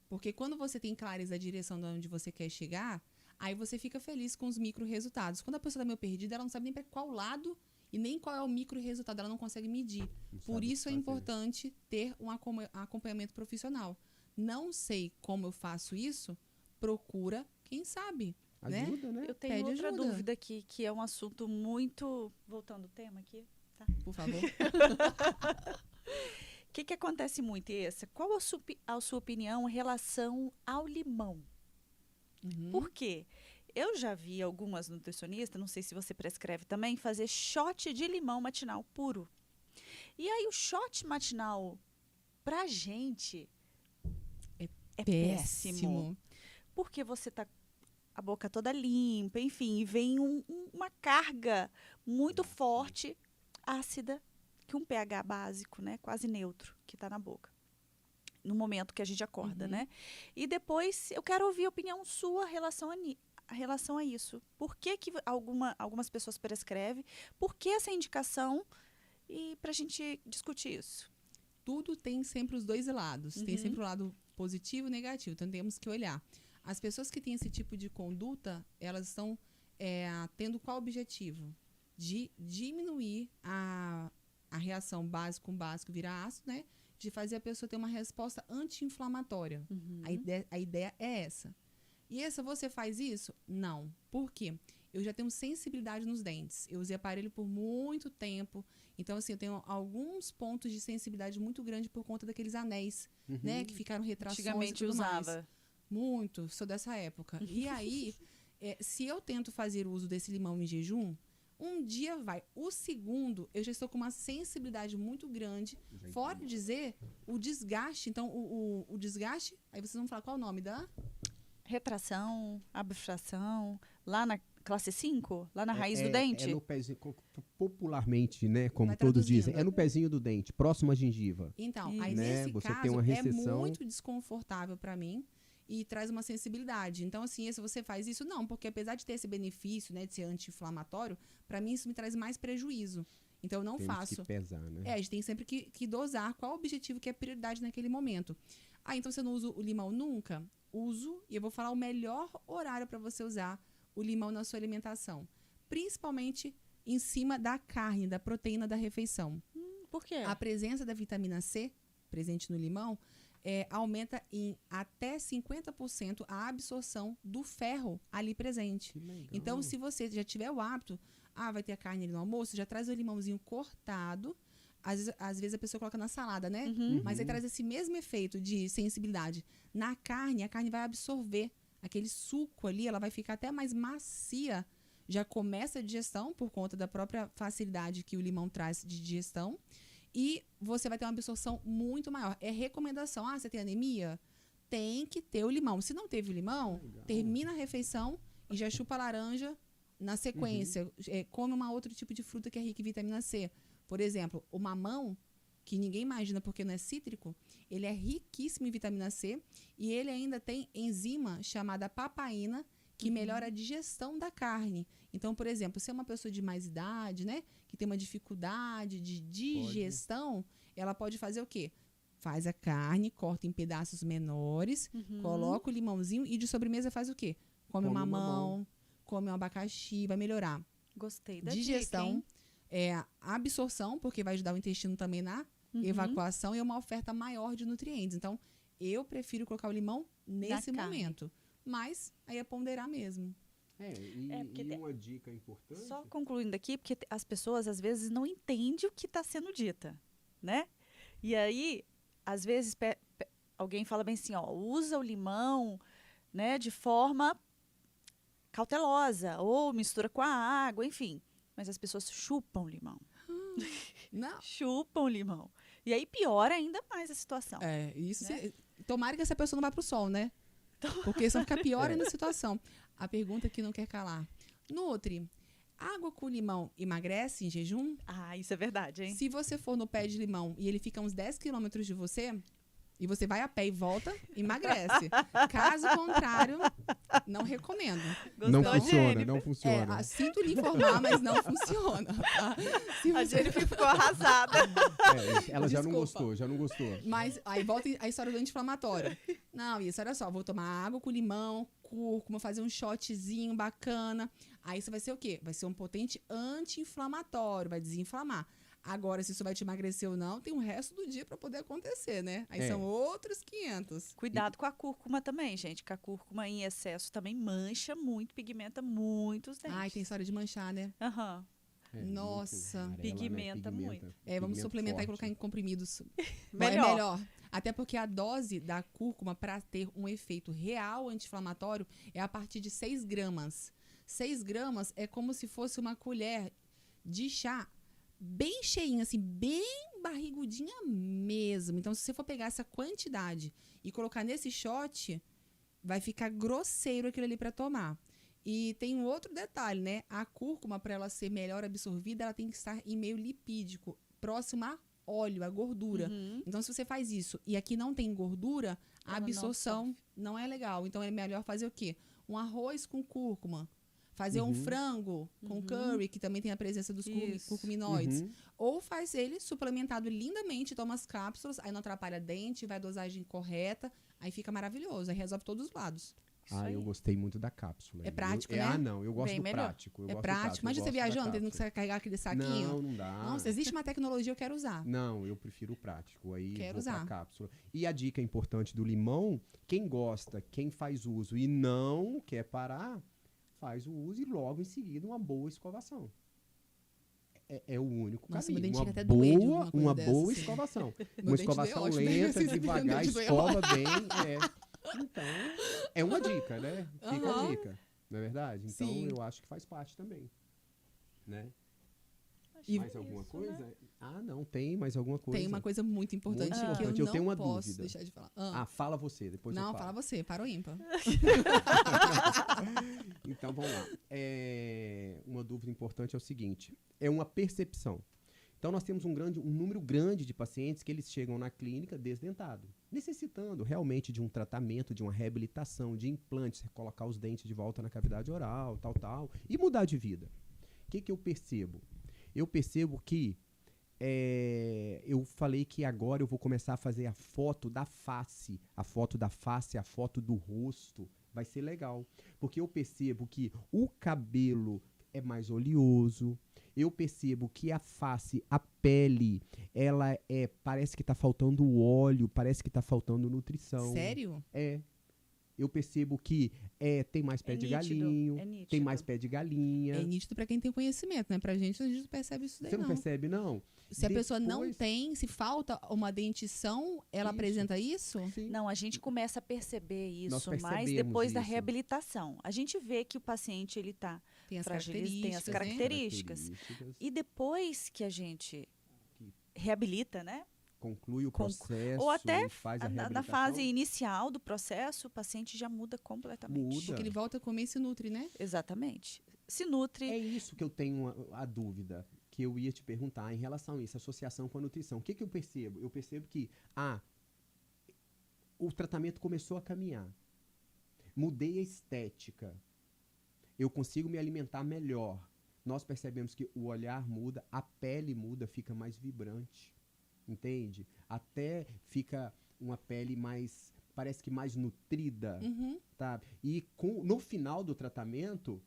C: Porque quando você tem clareza da direção de onde você quer chegar, aí você fica feliz com os micro resultados. Quando a pessoa está meio perdida, ela não sabe nem para qual lado e nem qual é o micro resultado, ela não consegue medir. Por isso é importante ter um acompanhamento profissional. Não sei como eu faço isso, procura quem sabe.
B: Ajuda, né?
A: Eu tenho
C: Pede
A: outra
C: ajuda.
A: dúvida aqui, que é um assunto muito... Voltando ao tema aqui, tá?
C: Por favor.
A: O que acontece muito, Essa? Qual a sua opinião em relação ao limão? Por quê? Eu já vi algumas nutricionistas, não sei se você prescreve também, fazer shot de limão matinal puro. E aí o shot matinal, pra gente, é péssimo. Porque você tá a boca toda limpa, enfim, e vem uma carga muito forte, ácida, que um pH básico, né, quase neutro, que tá na boca. No momento que a gente acorda, né? E depois eu quero ouvir a opinião sua em relação a isso. Por que algumas pessoas prescrevem? Por que essa indicação? E para a gente discutir isso.
C: Tudo tem sempre os dois lados. Tem sempre o lado positivo e negativo. Então, temos que olhar. As pessoas que têm esse tipo de conduta, elas estão tendo qual objetivo? De diminuir a reação básico com básico virar ácido, né? De fazer a pessoa ter uma resposta anti-inflamatória. A ideia é essa. E você faz isso? Não. Por quê? Eu já tenho sensibilidade nos dentes. Eu usei aparelho por muito tempo. Então, assim, eu tenho alguns pontos de sensibilidade muito grande por conta daqueles anéis, né? Que ficaram retrações.
A: Antigamente
C: e tudo
A: usava.
C: Mais. Muito. Sou dessa época. E aí, se eu tento fazer o uso desse limão em jejum, um dia vai. O segundo, eu já estou com uma sensibilidade muito grande. Fora dizer o desgaste. Então, o desgaste... Aí vocês vão falar qual é o nome da...
A: Retração, abstração, lá na classe 5, lá na raiz do dente.
B: É no pezinho, popularmente, né, como
C: Vai
B: todos
C: traduzindo.
B: dizem, é no pezinho do dente, próximo à gengiva.
C: Então,
A: Isso.
C: aí
B: Né,
C: nesse
B: você
C: caso,
B: tem uma
C: é
B: recessão.
C: muito desconfortável para mim e traz uma sensibilidade. Então, assim, se você faz isso, não, porque apesar de ter esse benefício, né, de ser anti-inflamatório, para mim isso me traz mais prejuízo. Então, eu não
B: Temos
C: faço.
B: que pesar, né?
C: A gente tem sempre que dosar qual o objetivo que é prioridade naquele momento. Então você não usa o limão nunca? Uso, e eu vou falar o melhor horário para você usar o limão na sua alimentação. Principalmente em cima da carne, da proteína da refeição.
A: Por quê?
C: A presença da vitamina C, presente no limão, aumenta em até 50% a absorção do ferro ali presente.
B: Que legal.
C: Então, se você já tiver o hábito, vai ter a carne ali no almoço, já traz o limãozinho cortado. Às vezes a pessoa coloca na salada, né? Mas aí traz esse mesmo efeito de sensibilidade. Na carne, a carne vai absorver aquele suco ali, ela vai ficar até mais macia. Já começa a digestão por conta da própria facilidade que o limão traz de digestão. E você vai ter uma absorção muito maior. É recomendação. Você tem anemia? Tem que ter o limão. Se não teve o limão, termina a refeição e já chupa a laranja na sequência. Come um outro tipo de fruta que é rica em vitamina C. Por exemplo, o mamão, que ninguém imagina porque não é cítrico, ele é riquíssimo em vitamina C e ele ainda tem enzima chamada papaina, que melhora a digestão da carne. Então, por exemplo, se é uma pessoa de mais idade, né, que tem uma dificuldade de digestão, ela pode fazer o quê? Faz a carne, corta em pedaços menores, coloca o limãozinho e de sobremesa faz o quê? Come um mamão, come um abacaxi, vai melhorar.
A: Gostei da
C: digestão,
A: dica,
C: absorção, porque vai ajudar o intestino também na evacuação e uma oferta maior de nutrientes. Então, eu prefiro colocar o limão nesse momento. Mas aí é ponderar mesmo.
B: E uma dica importante...
A: Só concluindo aqui, porque as pessoas às vezes não entendem o que está sendo dita, né? E aí, às vezes, alguém fala bem assim, usa o limão, né, de forma cautelosa, ou mistura com a água, enfim. Mas as pessoas chupam limão.
C: Não.
A: Chupam limão. E aí piora ainda mais a situação.
C: Isso.
A: Né?
C: Tomara que essa pessoa não vá pro sol, né? Porque senão fica pior ainda a situação. A pergunta que não quer calar. Nutri, água com limão emagrece em jejum?
A: Isso é verdade, hein?
C: Se você for no pé de limão e ele fica uns 10 quilômetros de você, e você vai a pé e volta, emagrece. Caso contrário, não recomendo.
B: Não funciona, não funciona.
C: Sinto lhe informar, mas não funciona. Tá?
A: A Jennifer ficou arrasada.
B: Ela já não gostou.
C: Mas aí volta a história do anti-inflamatório. Não, isso, olha só, vou tomar água com limão, cúrcuma, fazer um shotzinho bacana. Aí isso vai ser o quê? Vai ser um potente anti-inflamatório, vai desinflamar. Agora, se isso vai te emagrecer ou não, tem o resto do dia para poder acontecer, né? Aí são outros 500.
A: Cuidado com a cúrcuma também, gente, que a cúrcuma em excesso também mancha muito, pigmenta muito os dentes.
C: Tem história de manchar, né? Nossa.
B: Amarela,
A: pigmenta muito.
C: Vamos
B: Pigmento
C: suplementar
B: forte.
C: e colocar em comprimidos.
A: Melhor.
C: Até porque a dose da cúrcuma, para ter um efeito real anti-inflamatório, é a partir de 6 gramas. 6 gramas é como se fosse uma colher de chá bem cheinha, assim, bem barrigudinha mesmo. Então, se você for pegar essa quantidade e colocar nesse shot, vai ficar grosseiro aquilo ali para tomar. E tem um outro detalhe, né? A cúrcuma, para ela ser melhor absorvida, ela tem que estar em meio lipídico, próximo a óleo, a gordura. Então, se você faz isso e aqui não tem gordura, a absorção não é legal. Então, é melhor fazer o quê? Um arroz com cúrcuma. Fazer um frango com curry, que também tem a presença dos curcuminoides. Ou faz ele suplementado lindamente, toma as cápsulas, aí não atrapalha dente, vai a dosagem correta, aí fica maravilhoso, aí resolve todos os lados.
B: Eu gostei muito da cápsula.
C: É prático, né?
B: Eu gosto
A: Bem
B: do
A: melhor.
B: prático.
C: É prático. Imagina você viajando, tendo que carregar aquele saquinho.
B: Não dá.
C: Nossa, existe uma tecnologia, eu quero usar.
B: Não, eu prefiro o prático. Aí
C: Quero
B: vou
C: usar.
B: pra cápsula. E a dica importante do limão, quem gosta, quem faz uso e não quer parar, faz o uso e logo em seguida uma boa escovação. É o único
C: Nossa,
B: caminho.
C: meu dente
B: Uma
C: fica até doer de
B: boa,
C: uma coisa
B: boa
C: dessa,
B: escovação.
C: Meu
B: Uma
C: dente
B: escovação
C: doeu ótimo, né?
B: lenta,
C: Esse
B: devagar,
C: dente doeu
B: escova bem. Então, é uma dica, né? Fica a dica, não é verdade? Então,
C: Sim.
B: eu acho que faz parte também, né?
C: E
B: Mais alguma coisa? Né? Não, tem mais alguma coisa.
C: tem uma coisa muito importante
B: Muito
C: que
B: importante.
C: eu
B: Eu
C: não
B: tenho uma
C: posso
B: dúvida.
C: deixar de falar.
B: Fala você, depois eu
C: Não,
B: falo.
C: fala você, para o ímpar.
B: Então, vamos lá. Uma dúvida importante é o seguinte, é uma percepção. Então, nós temos um número grande de pacientes que eles chegam na clínica desdentado, necessitando realmente de um tratamento, de uma reabilitação, de implantes, colocar os dentes de volta na cavidade oral, tal, e mudar de vida. O que eu percebo? Eu percebo que eu falei que agora eu vou começar a fazer a foto da face, a foto do rosto, vai ser legal. Porque eu percebo que o cabelo é mais oleoso, eu percebo que a face, a pele, ela parece que tá faltando óleo, parece que tá faltando nutrição.
C: Sério?
B: eu percebo que tem mais pé de
A: nítido,
B: galinho,
A: é nítido.
B: tem mais pé de galinha.
C: É nítido para quem tem conhecimento, né? Pra gente, a gente não percebe isso daí,
B: Você não percebe, não?
C: Se a pessoa não
B: Depois-
C: tem, se falta uma dentição, ela
B: Isso.
C: apresenta isso?
B: Sim.
A: Não, a gente começa a perceber
B: Nós
A: isso mais
B: percebemos
A: depois da
B: isso.
A: reabilitação. A gente vê que o paciente ele tá
C: Tem as
A: tem as
C: características, né?
A: características. E depois que a gente reabilita, né?
B: Conclui o
A: Conclu-
B: processo
A: ou até
B: e faz a
A: Na
B: reabilitação.
A: fase inicial do processo, o paciente já muda completamente.
B: Muda.
C: Porque ele volta a comer e se nutre, né?
A: Exatamente. Se nutre.
B: É isso que eu tenho a dúvida, que eu ia te perguntar em relação a isso, associação com a nutrição. O que eu percebo? Eu percebo que, o tratamento começou a caminhar. Mudei a estética. Eu consigo me alimentar melhor. Nós percebemos que o olhar muda, a pele muda, fica mais vibrante. Entende? Até fica uma pele mais, parece que mais nutrida, tá? E no final do tratamento,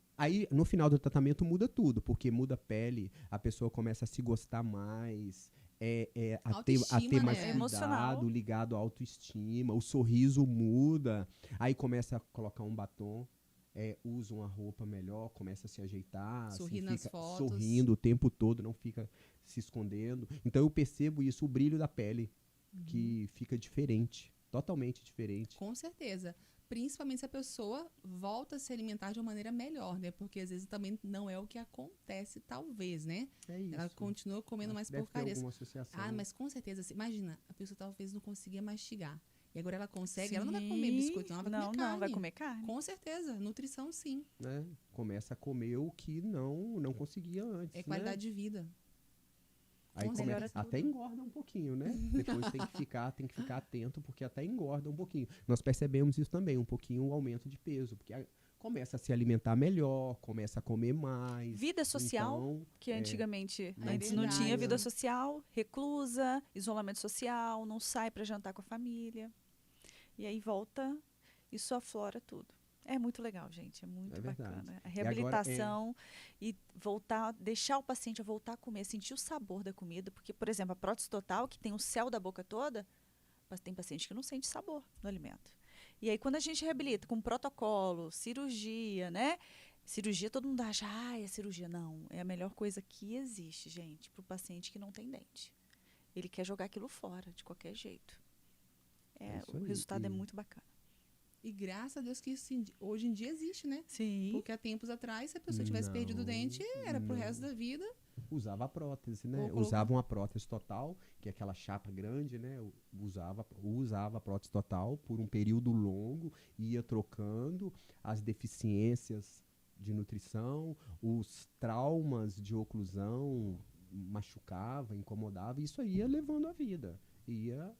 B: no final do tratamento muda tudo, porque muda a pele, a pessoa começa a se gostar mais, a ter
C: Autoestima,
B: mais
C: né?
B: cuidado,
A: Emocional.
B: ligado à autoestima, o sorriso muda, aí começa a colocar um batom, usa uma roupa melhor, começa a se ajeitar,
C: Sorrir
B: assim,
C: nas
B: fica
C: fotos.
B: sorrindo o tempo todo, não fica se escondendo. Então eu percebo isso, o brilho da pele, que fica diferente, totalmente diferente.
C: Com certeza. Principalmente se a pessoa volta a se alimentar de uma maneira melhor, né? Porque às vezes também não é o que acontece, talvez, né?
B: É isso.
C: Ela continua comendo mais
B: Deve ter
C: porcarias.
B: alguma associação.
C: Mas com certeza, assim, imagina, a pessoa talvez não conseguia mastigar. E agora ela consegue, ela não vai comer biscoito, não, ela vai comer carne.
A: Não, vai comer carne.
C: Com certeza, nutrição sim.
B: Né? Começa a comer o que não conseguia antes.
C: É qualidade de vida.
B: Aí
A: melhora
B: começa, até
A: tudo.
B: engorda um pouquinho, né? Depois tem que ficar atento, porque até engorda um pouquinho. Nós percebemos isso também, um pouquinho o aumento de peso, porque começa a se alimentar melhor, começa a comer mais.
A: Vida social,
B: Então,
A: que antigamente
B: não
A: antes não
C: tinha.
A: tinha vida social, reclusa, isolamento social, não sai para jantar com a família. E aí volta, isso aflora tudo. É muito legal, gente, é muito
B: É verdade.
A: bacana. A
B: agora,
A: reabilitação e voltar, deixar o paciente a voltar a comer, sentir o sabor da comida, porque, por exemplo, a prótese total, que tem o céu da boca toda, mas tem paciente que não sente sabor no alimento. E aí, quando a gente reabilita com protocolo, cirurgia, né? Cirurgia, todo mundo acha, é cirurgia. Não, é a melhor coisa que existe, gente, para o paciente que não tem dente. Ele quer jogar aquilo fora, de qualquer jeito.
B: isso
A: O
B: aí.
A: resultado é muito bacana.
C: E graças a Deus que isso hoje em dia existe, né?
A: Sim.
C: Porque há tempos atrás, se a pessoa tivesse perdido o dente, era pro resto da vida.
B: usava a prótese, né?
C: Ou colocou-
B: Usava uma prótese total, que é aquela chapa grande, né? Usava a prótese total por um período longo, ia trocando as deficiências de nutrição, os traumas de oclusão, machucava, incomodava, e isso aí ia levando a vida, ia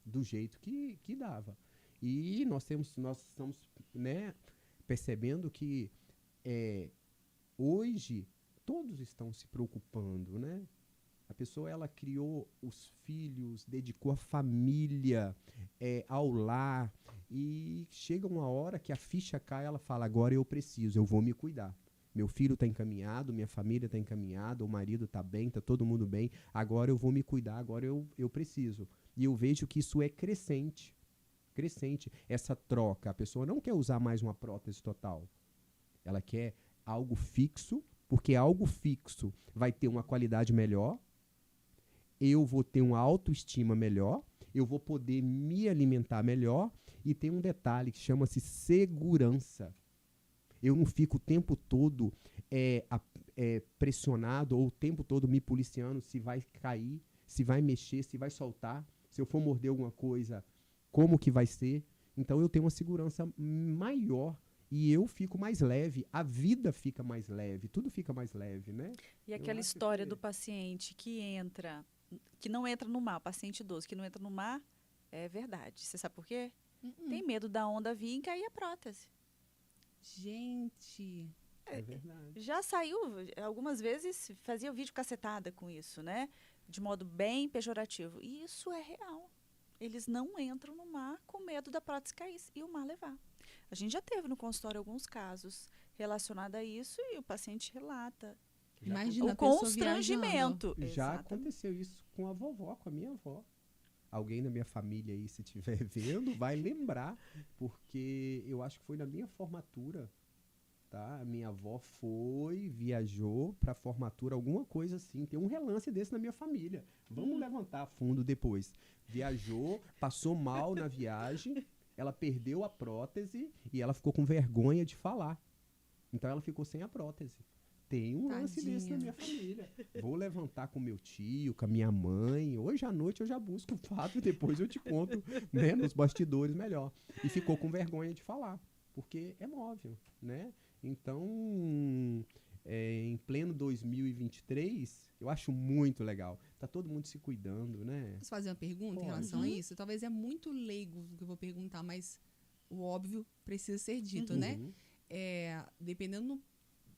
B: do jeito que dava. E nós estamos, né, percebendo que hoje todos estão se preocupando, né? A pessoa, ela criou os filhos, dedicou a família ao lar, e chega uma hora que a ficha cai, ela fala, agora eu preciso, eu vou me cuidar. Meu filho está encaminhado, minha família está encaminhada, o marido está bem, está todo mundo bem, agora eu vou me cuidar, agora eu preciso. E eu vejo que isso é crescente, essa troca. A pessoa não quer usar mais uma prótese total, ela quer algo fixo, porque algo fixo vai ter uma qualidade melhor, eu vou ter uma autoestima melhor, eu vou poder me alimentar melhor, e tem um detalhe que chama-se segurança. Eu não fico o tempo todo pressionado, ou o tempo todo me policiando se vai cair, se vai mexer, se vai soltar, se eu for morder alguma coisa, como que vai ser. Então eu tenho uma segurança maior e eu fico mais leve, a vida fica mais leve, tudo fica mais leve, né?
A: E aquela
B: acho
A: história
B: que-
A: do paciente que não entra no mar, paciente idoso que não entra no mar, é verdade. Você sabe por quê? Tem medo da onda vir e cair a prótese.
C: Gente,
B: É verdade.
A: Já saiu, algumas vezes fazia vídeo cacetada com isso, né? De modo bem pejorativo. E isso é real. Eles não entram no mar com medo da prótese cair e o mar levar. A gente já teve no consultório alguns casos relacionados a isso e o paciente relata.
C: imagina
A: O
C: a pessoa viajando.
A: constrangimento.
B: Já
A: Exatamente.
B: aconteceu isso com a vovó, com a minha avó. Alguém da minha família aí, se estiver vendo, vai lembrar, porque eu acho que foi na minha formatura, tá? A minha avó viajou pra formatura, alguma coisa assim. Tem um relance desse na minha família. Vamos levantar a fundo depois. Viajou, passou mal na viagem, ela perdeu a prótese e ela ficou com vergonha de falar. Então ela ficou sem a prótese. Tem um lance desse na minha família. Vou levantar com meu tio, com a minha mãe. Hoje à noite eu já busco o fato e depois eu te conto, né, nos bastidores melhor. E ficou com vergonha de falar, porque é móvel, né? Então, em pleno 2023, eu acho muito legal. Tá todo mundo se cuidando, né?
C: Posso fazer uma pergunta em relação a isso? Talvez é muito leigo o que eu vou perguntar, mas o óbvio precisa ser dito, né? Dependendo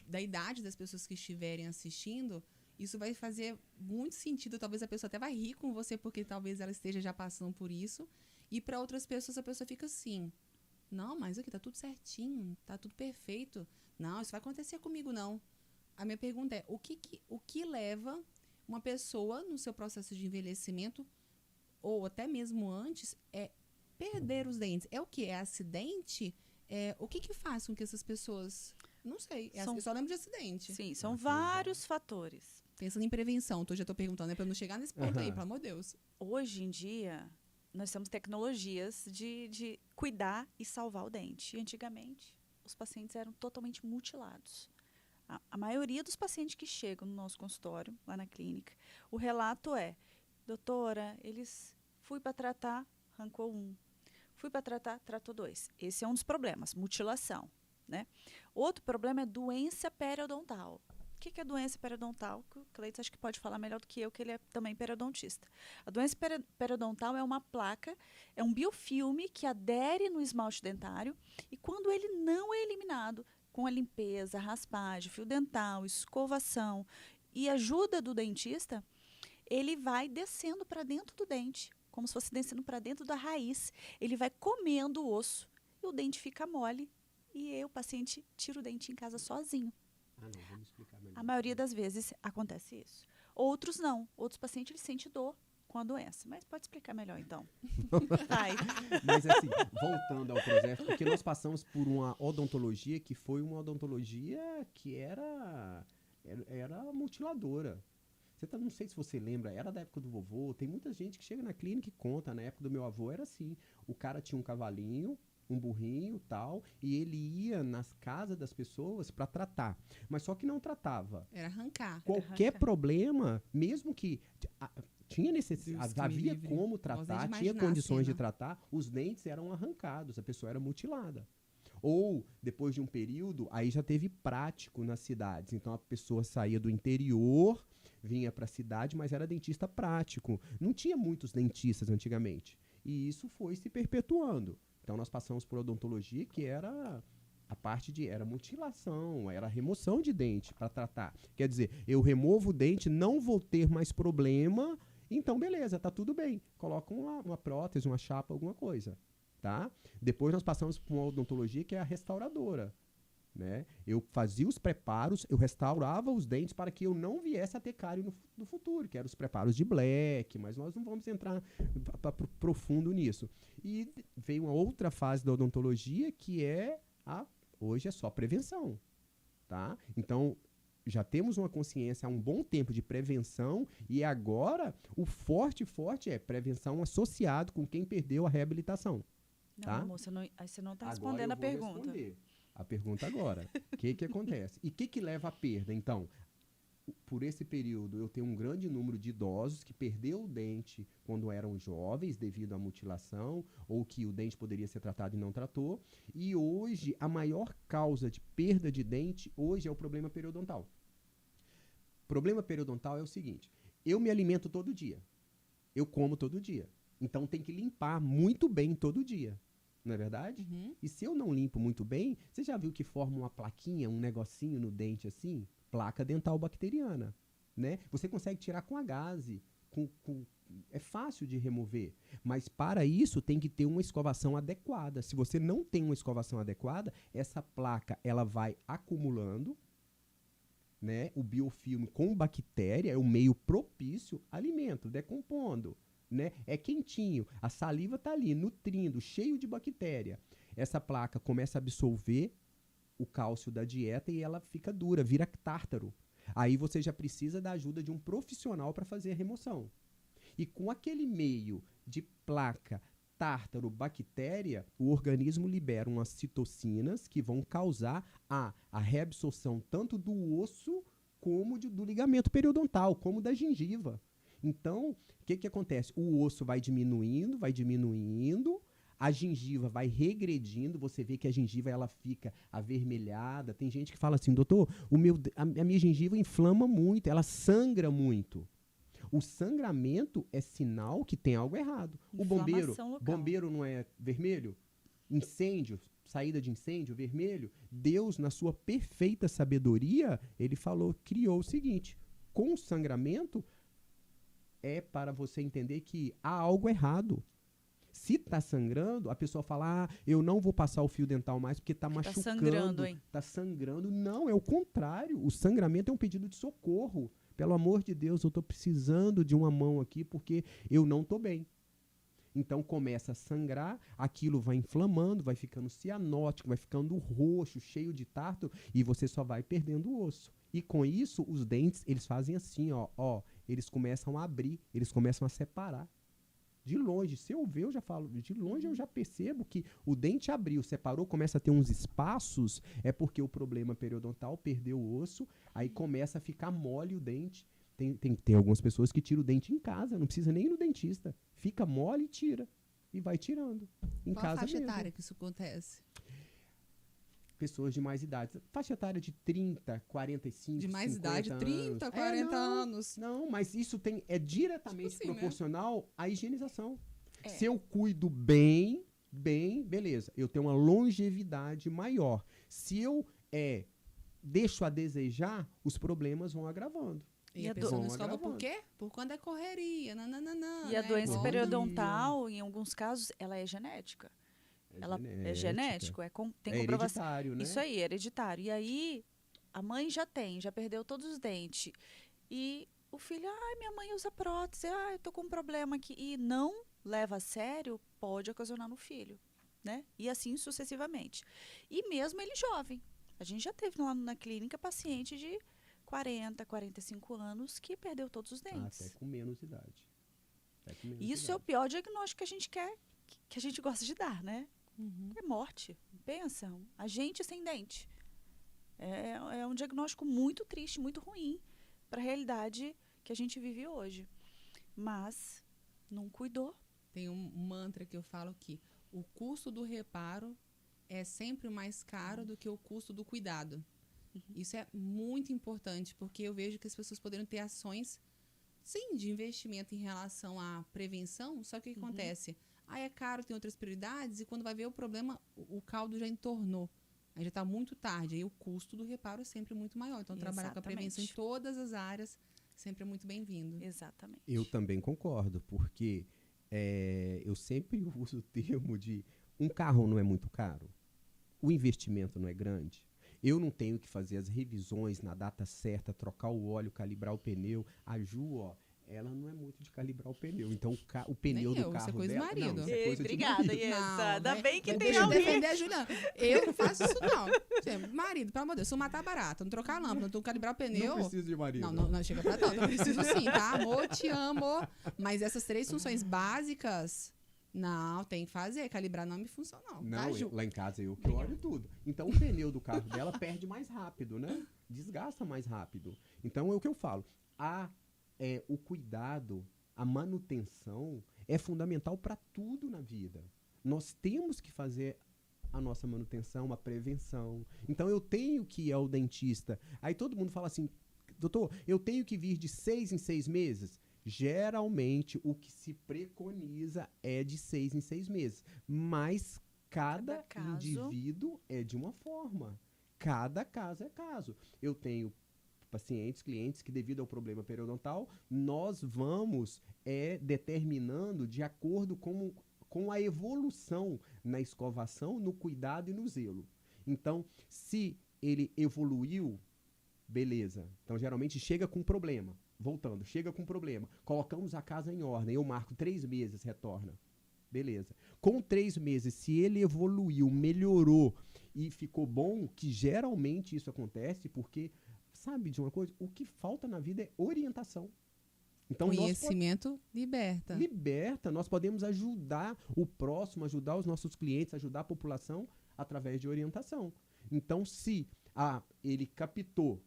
C: da idade das pessoas que estiverem assistindo, isso vai fazer muito sentido. Talvez a pessoa até vai rir com você, porque talvez ela esteja já passando por isso. E para outras pessoas, a pessoa fica assim: não, mas aqui tá tudo certinho, tá tudo perfeito. Não, isso vai acontecer comigo, não. A minha pergunta é, o que leva uma pessoa no seu processo de envelhecimento, ou até mesmo antes, perder os dentes? É o quê? É acidente? O que faz com que essas pessoas... Não sei, eu só lembro de acidente.
A: Sim, são vários fatores.
C: Pensando em prevenção, já estou perguntando, para não chegar nesse ponto aí, pelo amor de Deus.
A: Hoje em dia, nós temos tecnologias de cuidar e salvar o dente. E antigamente, os pacientes eram totalmente mutilados. A maioria dos pacientes que chegam no nosso consultório, lá na clínica, o relato é: doutora, fui para tratar, arrancou um. Fui para tratar, tratou dois. Esse é um dos problemas, mutilação, né? Outro problema é doença periodontal. O que é doença periodontal? O Cleiton acho que pode falar melhor do que eu, que ele é também periodontista. A doença periodontal é uma placa, é um biofilme que adere no esmalte dentário e quando ele não é eliminado, com a limpeza, raspagem, fio dental, escovação e ajuda do dentista, ele vai descendo para dentro do dente, como se fosse descendo para dentro da raiz. Ele vai comendo o osso e o dente fica mole e o paciente tira o dente em casa sozinho.
B: Não, vamos explicar melhor.
A: A maioria das vezes acontece isso. Outros não. Outros pacientes eles sentem dor com a doença. Mas pode explicar melhor, então. Vai.
B: Mas assim, voltando ao projeto, porque nós passamos por uma odontologia que foi uma odontologia que era mutiladora. Não sei se você lembra, era da época do vovô, tem muita gente que chega na clínica e conta, na época do meu avô era assim, o cara tinha um cavalinho, um burrinho tal, e ele ia nas casas das pessoas para tratar. Mas só que não tratava.
C: Era arrancar.
B: Qualquer problema, mesmo que tinha necessidade, havia como tratar, tinha condições de tratar, os dentes eram arrancados, a pessoa era mutilada. Ou, depois de um período, aí já teve prático nas cidades. Então, a pessoa saía do interior, vinha para a cidade, mas era dentista prático. Não tinha muitos dentistas antigamente. E isso foi se perpetuando. Então, nós passamos por odontologia, que era a parte era mutilação, era remoção de dente para tratar. Quer dizer, eu removo o dente, não vou ter mais problema, então beleza, tá tudo bem. Coloca uma prótese, uma chapa, alguma coisa. Tá? Depois nós passamos por uma odontologia que é a restauradora. Né? Eu fazia os preparos, eu restaurava os dentes para que eu não viesse a ter cárie no futuro, que eram os preparos de Black, mas nós não vamos entrar profundo nisso. E veio uma outra fase da odontologia que hoje é só prevenção. Tá? Então, já temos uma consciência há um bom tempo de prevenção e agora o forte é prevenção associado com quem perdeu a reabilitação.
A: Não,
B: tá?
A: moça, você não está respondendo a pergunta.
B: Responder a pergunta agora. O que acontece? E o que leva à perda? Então, por esse período, eu tenho um grande número de idosos que perdeu o dente quando eram jovens devido à mutilação ou que o dente poderia ser tratado e não tratou. E hoje, a maior causa de perda de dente hoje é o problema periodontal. O problema periodontal é o seguinte: eu me alimento todo dia. Eu como todo dia. Então, tem que limpar muito bem todo dia. Não é verdade?
C: Uhum.
B: E se eu não limpo muito bem, você já viu que forma uma plaquinha, um negocinho no dente assim? Placa dental bacteriana, né? Você consegue tirar com a gaze, é fácil de remover, mas para isso tem que ter uma escovação adequada. Se você não tem uma escovação adequada, essa placa ela vai acumulando, né? O biofilme com bactéria é o meio propício, alimento, decompondo. né? É quentinho. A saliva está ali, nutrindo, cheio de bactéria. Essa placa começa a absorver o cálcio da dieta e ela fica dura, vira tártaro. Aí você já precisa da ajuda de um profissional para fazer a remoção. E com aquele meio de placa, tártaro, bactéria, o organismo libera umas citocinas que vão causar a reabsorção tanto do osso como do ligamento periodontal, como da gengiva. Então, o que acontece? O osso vai diminuindo, a gengiva vai regredindo, você vê que a gengiva ela fica avermelhada. Tem gente que fala assim, doutor, a minha gengiva inflama muito, ela sangra muito. O sangramento é sinal que tem algo errado. O bombeiro não é vermelho? Incêndio, saída de incêndio, vermelho. Deus, na sua perfeita sabedoria, ele criou o seguinte, com o sangramento é para você entender que há algo errado. Se está sangrando, a pessoa fala, eu não vou passar o fio dental mais porque está machucando. Está sangrando, hein? Está sangrando. Não, é o contrário. O sangramento é um pedido de socorro. Pelo amor de Deus, eu estou precisando de uma mão aqui porque eu não estou bem. Então começa a sangrar, aquilo vai inflamando, vai ficando cianótico, vai ficando roxo, cheio de tártaro e você só vai perdendo o osso. E com isso, os dentes, eles fazem assim, eles começam a abrir, eles começam a separar. De longe, se eu ver, eu já falo, de longe eu já percebo que o dente abriu, separou, começa a ter uns espaços, é porque o problema periodontal perdeu o osso, aí começa a ficar mole o dente. Tem algumas pessoas que tiram o dente em casa, não precisa nem ir no dentista. Fica mole e tira. E vai tirando. Em
C: Qual
B: casa
C: faixa
B: mesmo.
C: etária que isso acontece?
B: Pessoas de mais idade. Faixa etária de 30, 45,
C: de mais
B: 50
C: idade, 30,
B: anos.
C: 40 anos.
B: Não, mas isso é diretamente
C: Tipo assim,
B: proporcional, né, à higienização.
A: É.
B: Se eu cuido bem, beleza. Eu tenho uma longevidade maior. Se eu deixo a desejar, os problemas vão agravando.
C: E a pessoa não escova por quê? Por quando é correria, nananana.
A: E a doença periodontal, em alguns casos, ela é genética. É genético, tem comprovação.
B: Hereditário, né?
A: Isso aí, hereditário. E aí, a mãe já perdeu todos os dentes. E o filho, minha mãe usa prótese, eu tô com um problema aqui. E não leva a sério, pode ocasionar no filho, né? E assim sucessivamente. E mesmo ele jovem. A gente já teve lá na clínica paciente de 40, 45 anos que perdeu todos os dentes.
B: Até com menos idade.
A: Isso é o pior diagnóstico que a gente quer, que a gente gosta de dar, né?
C: Uhum.
A: É morte. Pensa, a gente sem dente. É um diagnóstico muito triste, muito ruim para a realidade que a gente vive hoje. Mas não cuidou.
C: Tem um mantra que eu falo que o custo do reparo é sempre mais caro do que o custo do cuidado. Isso é muito importante, porque eu vejo que as pessoas poderiam ter ações, sim, de investimento em relação à prevenção, só que o que acontece? É caro, tem outras prioridades, e quando vai ver o problema, o caldo já entornou. Aí já está muito tarde, aí o custo do reparo é sempre muito maior. Então, trabalhar com a prevenção em todas as áreas sempre é muito bem-vindo.
A: Exatamente.
B: Eu também concordo, porque eu sempre uso o termo de um carro não é muito caro, o investimento não é grande. Eu não tenho que fazer as revisões na data certa, trocar o óleo, calibrar o pneu. A Ju, ela não é muito de calibrar o pneu. Então, o pneu do carro
C: isso é coisa
B: dela...
C: do marido.
B: Não, isso é coisa
A: Obrigada,
B: de marido.
A: Iessa. Ainda bem que tem
C: Deixa eu
A: alguém.
C: defender a Juliana. Eu não faço isso, não. Marido, pelo amor de Deus, se eu matar barata, não trocar a lâmpada, não calibrar o pneu...
B: Não preciso de marido.
C: Não chega pra tanto. Eu preciso sim, tá? Amor, te amo. Mas essas 3 funções básicas... Não, tem que fazer. Calibrar não me funciona, não.
B: Não, lá em casa eu que olho tudo. Então, o pneu do carro dela perde mais rápido, né? Desgasta mais rápido. Então, é o que eu falo. O cuidado, a manutenção é fundamental para tudo na vida. Nós temos que fazer a nossa manutenção, a prevenção. Então, eu tenho que ir ao dentista. Aí todo mundo fala assim, doutor, eu tenho que vir de 6 em 6 meses? Geralmente, o que se preconiza é de 6 em 6 meses. Mas cada indivíduo é de uma forma. Cada caso é caso. Eu tenho pacientes, clientes que, devido ao problema periodontal, nós vamos determinando de acordo com a evolução na escovação, no cuidado e no zelo. Então, se ele evoluiu, beleza. Então, geralmente, chega com problema. voltando, chega com problema, colocamos a casa em ordem, eu marco 3 meses, retorna. Beleza. Com 3 meses, se ele evoluiu, melhorou e ficou bom, que geralmente isso acontece porque, sabe de uma coisa? O que falta na vida é orientação. Então,
C: Conhecimento liberta.
B: Liberta, nós podemos ajudar o próximo, ajudar os nossos clientes, ajudar a população através de orientação. Então, se ele captou,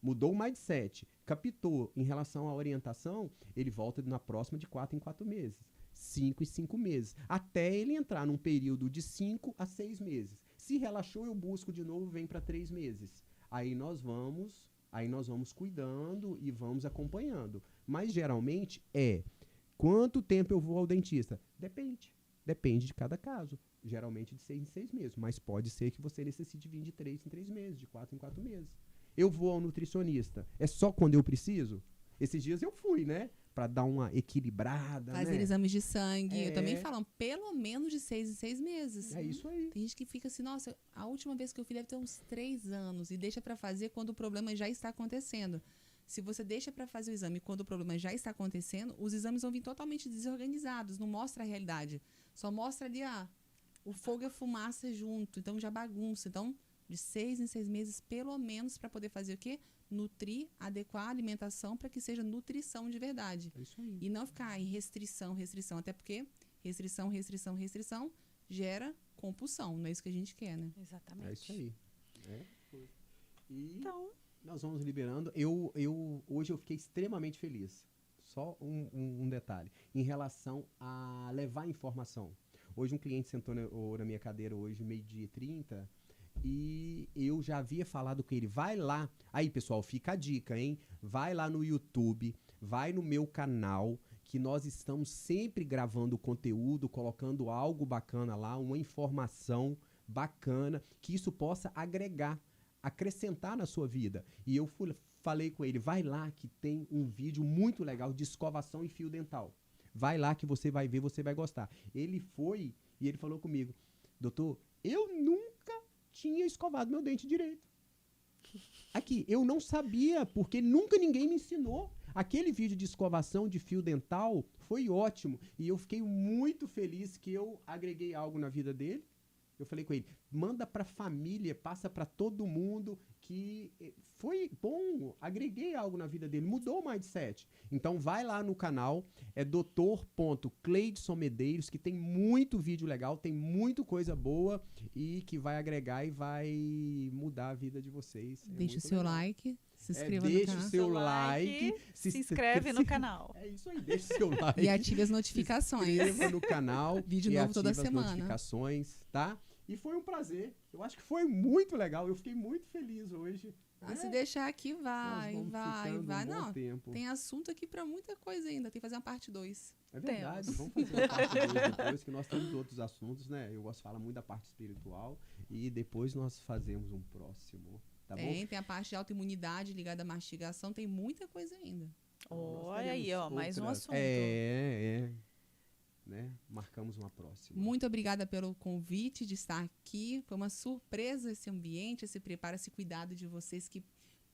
B: mudou o mindset, captou em relação à orientação, ele volta na próxima de 4 em 4 meses. 5 em 5 meses, até ele entrar num período de 5 a 6 meses. Se relaxou, eu busco de novo, vem para 3 meses. Aí nós vamos cuidando e vamos acompanhando. Mas geralmente quanto tempo eu vou ao dentista? Depende de cada caso. Geralmente de 6 em 6 meses, mas pode ser que você necessite vir de 3 em 3 meses, de 4 em 4 meses. Eu vou ao nutricionista, é só quando eu preciso? Esses dias eu fui, né? Pra dar uma equilibrada,
C: Fazer
B: né?
C: exames de sangue. Eu também falo, pelo menos de 6 em 6 meses.
B: É isso aí.
C: Tem gente que fica assim, nossa, a última vez que eu fui deve ter uns 3 anos. E deixa pra fazer quando o problema já está acontecendo. Se você deixa pra fazer o exame quando o problema já está acontecendo, os exames vão vir totalmente desorganizados. Não mostra a realidade. Só mostra ali, o fogo e a fumaça junto. Então já bagunça. Então, de 6 em 6 meses, pelo menos, para poder fazer o quê? Nutrir, adequar a alimentação para que seja nutrição de verdade.
B: É isso aí.
C: E não ficar em restrição. Até porque restrição gera compulsão. Não é isso que a gente quer, né?
A: Exatamente.
B: É isso aí. E
A: Então,
B: nós vamos liberando. Hoje eu fiquei extremamente feliz. Só um detalhe. Em relação a levar informação. Hoje um cliente sentou na minha cadeira hoje, 12h30, e eu já havia falado com ele, vai lá. Aí, pessoal, fica a dica, hein? Vai lá no YouTube, vai no meu canal, que nós estamos sempre gravando conteúdo, colocando algo bacana lá, uma informação bacana, que isso possa agregar, acrescentar na sua vida. E eu falei com ele, vai lá que tem um vídeo muito legal de escovação e fio dental. Vai lá que você vai ver, você vai gostar. Ele foi e ele falou comigo, doutor, eu nunca tinha escovado meu dente direito. Aqui, eu não sabia, porque nunca ninguém me ensinou. Aquele vídeo de escovação de fio dental foi ótimo. E eu fiquei muito feliz que eu agreguei algo na vida dele. Eu falei com ele, manda pra família, passa pra todo mundo, que foi bom, agreguei algo na vida dele, mudou o mindset. Então vai lá no canal, é Dr. Medeiros, que tem muito vídeo legal, tem muita coisa boa e que vai agregar e vai mudar a vida de vocês.
C: Deixe o seu like, se inscreva no
B: Deixe
C: canal.
B: o seu like,
A: se inscreve no canal.
B: É isso aí, deixe o seu like.
C: E ative as notificações.
B: Se inscreva no canal.
C: Vídeo
B: e
C: novo toda
B: ative as
C: semana.
B: notificações, tá? E foi um prazer. Eu acho que foi muito legal. Eu fiquei muito feliz hoje.
C: Se deixar aqui,
B: Nós
C: vai.
B: vamos ficando um bom
C: Não,
B: tempo.
C: tem assunto aqui pra muita coisa ainda. Tem que fazer uma parte 2.
B: É verdade,
A: Temos.
B: vamos fazer uma parte 2 depois, que nós temos outros assuntos, né? Eu gosto de falar muito da parte espiritual e depois nós fazemos um próximo, tá bom?
C: Tem a parte de autoimunidade ligada à mastigação, tem muita coisa ainda.
A: Olha aí, ó, mais um assunto.
B: Né? Marcamos uma próxima.
C: Muito obrigada pelo convite de estar aqui. Foi uma surpresa esse ambiente, esse preparo, esse cuidado de vocês que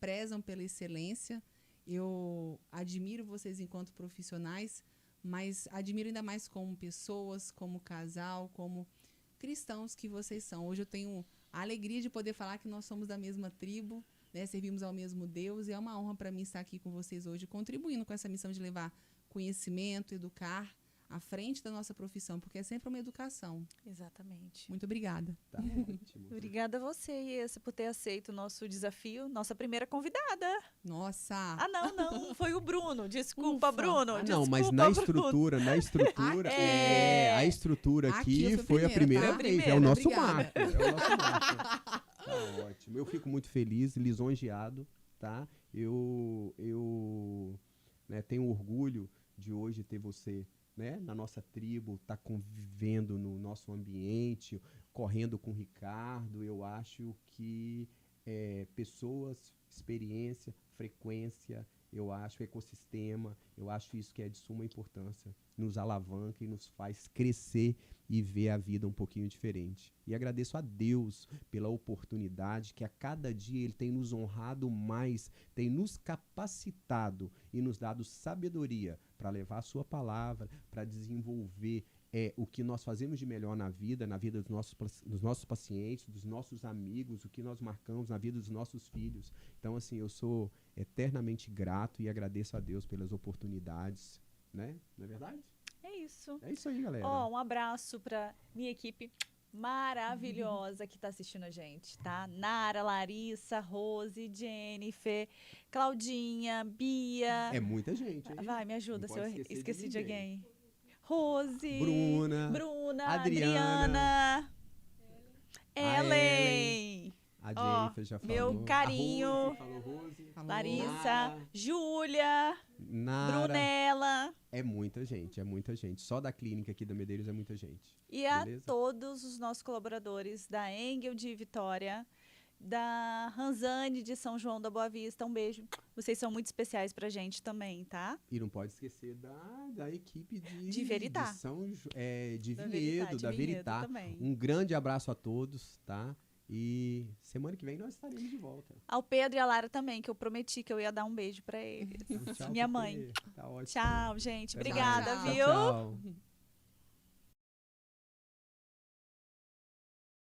C: prezam pela excelência. Eu admiro vocês enquanto profissionais, mas admiro ainda mais como pessoas, como casal, como cristãos que vocês são. Hoje eu tenho a alegria de poder falar que nós somos da mesma tribo, né? Servimos ao mesmo Deus, e é uma honra para mim estar aqui com vocês hoje, contribuindo com essa missão de levar conhecimento, educar à frente da nossa profissão, porque é sempre uma educação.
A: Exatamente.
C: Muito obrigada.
B: Tá ótimo.
A: Obrigada a você, Iessa, por ter aceito o nosso desafio. Nossa primeira convidada.
C: Nossa!
A: Não, foi o Bruno. Desculpa,
C: Ufa.
A: Bruno.
B: Não, mas
A: desculpa,
B: na
A: Bruno.
B: estrutura, a estrutura
C: Aqui eu
B: aqui
C: fui
B: foi a
C: primeira,
B: primeira
C: tá?
B: vez, é o nosso
C: Obrigada.
B: marco, é o nosso marco. Tá ótimo, eu fico muito feliz, lisonjeado, tá? Eu né, tenho orgulho de hoje ter você, né, na nossa tribo, tá convivendo no nosso ambiente, correndo com o Ricardo. Eu acho que pessoas, experiência, frequência eu acho o ecossistema, eu acho isso que é de suma importância, nos alavanca e nos faz crescer e ver a vida um pouquinho diferente. E agradeço a Deus pela oportunidade que a cada dia Ele tem nos honrado mais, tem nos capacitado e nos dado sabedoria para levar a sua palavra, para desenvolver o que nós fazemos de melhor na vida dos nossos pacientes, dos nossos amigos, o que nós marcamos na vida dos nossos filhos. Então, assim, eu sou eternamente grato e agradeço a Deus pelas oportunidades, né? Não é verdade?
A: É isso.
B: É isso aí, galera.
A: Ó, um abraço pra minha equipe maravilhosa que tá assistindo a gente, tá? Nara, Larissa, Rose, Jennifer, Claudinha, Bia.
B: É muita gente, hein?
A: Vai, me ajuda
B: Não
A: se eu
B: pode esquecer de
A: esqueci de
B: ninguém.
A: alguém. Rose,
B: Bruna,
A: Adriana, Ellen,
B: a
A: Ó,
B: Jennifer já falou.
A: meu carinho.
B: A Rose, falou Rose.
A: Larissa,
B: Nara.
A: Júlia,
B: Nara.
A: Brunella.
B: É muita gente, é muita gente. Só da clínica aqui da Medeiros é muita gente.
A: E a
B: Beleza?
A: todos os nossos colaboradores da Engel de Vitória, da Ranzane de São João da Boa Vista. Um beijo. Vocês são muito especiais pra gente também, tá?
B: E não pode esquecer da equipe
A: De Veritá.
B: De
A: Da
B: Vinhedo, da
A: Vinhedo
B: Veritá.
A: também.
B: Um grande abraço a todos, tá? E semana que vem nós estaremos de volta.
A: Ao Pedro e a Lara também, que eu prometi que eu ia dar um beijo pra eles.
B: Então, tchau,
A: Minha
B: Pepe.
A: mãe.
B: Tá ótimo.
A: Tchau, gente.
B: Até
A: Obrigada,
B: mais.
A: viu?
B: Tchau, tchau.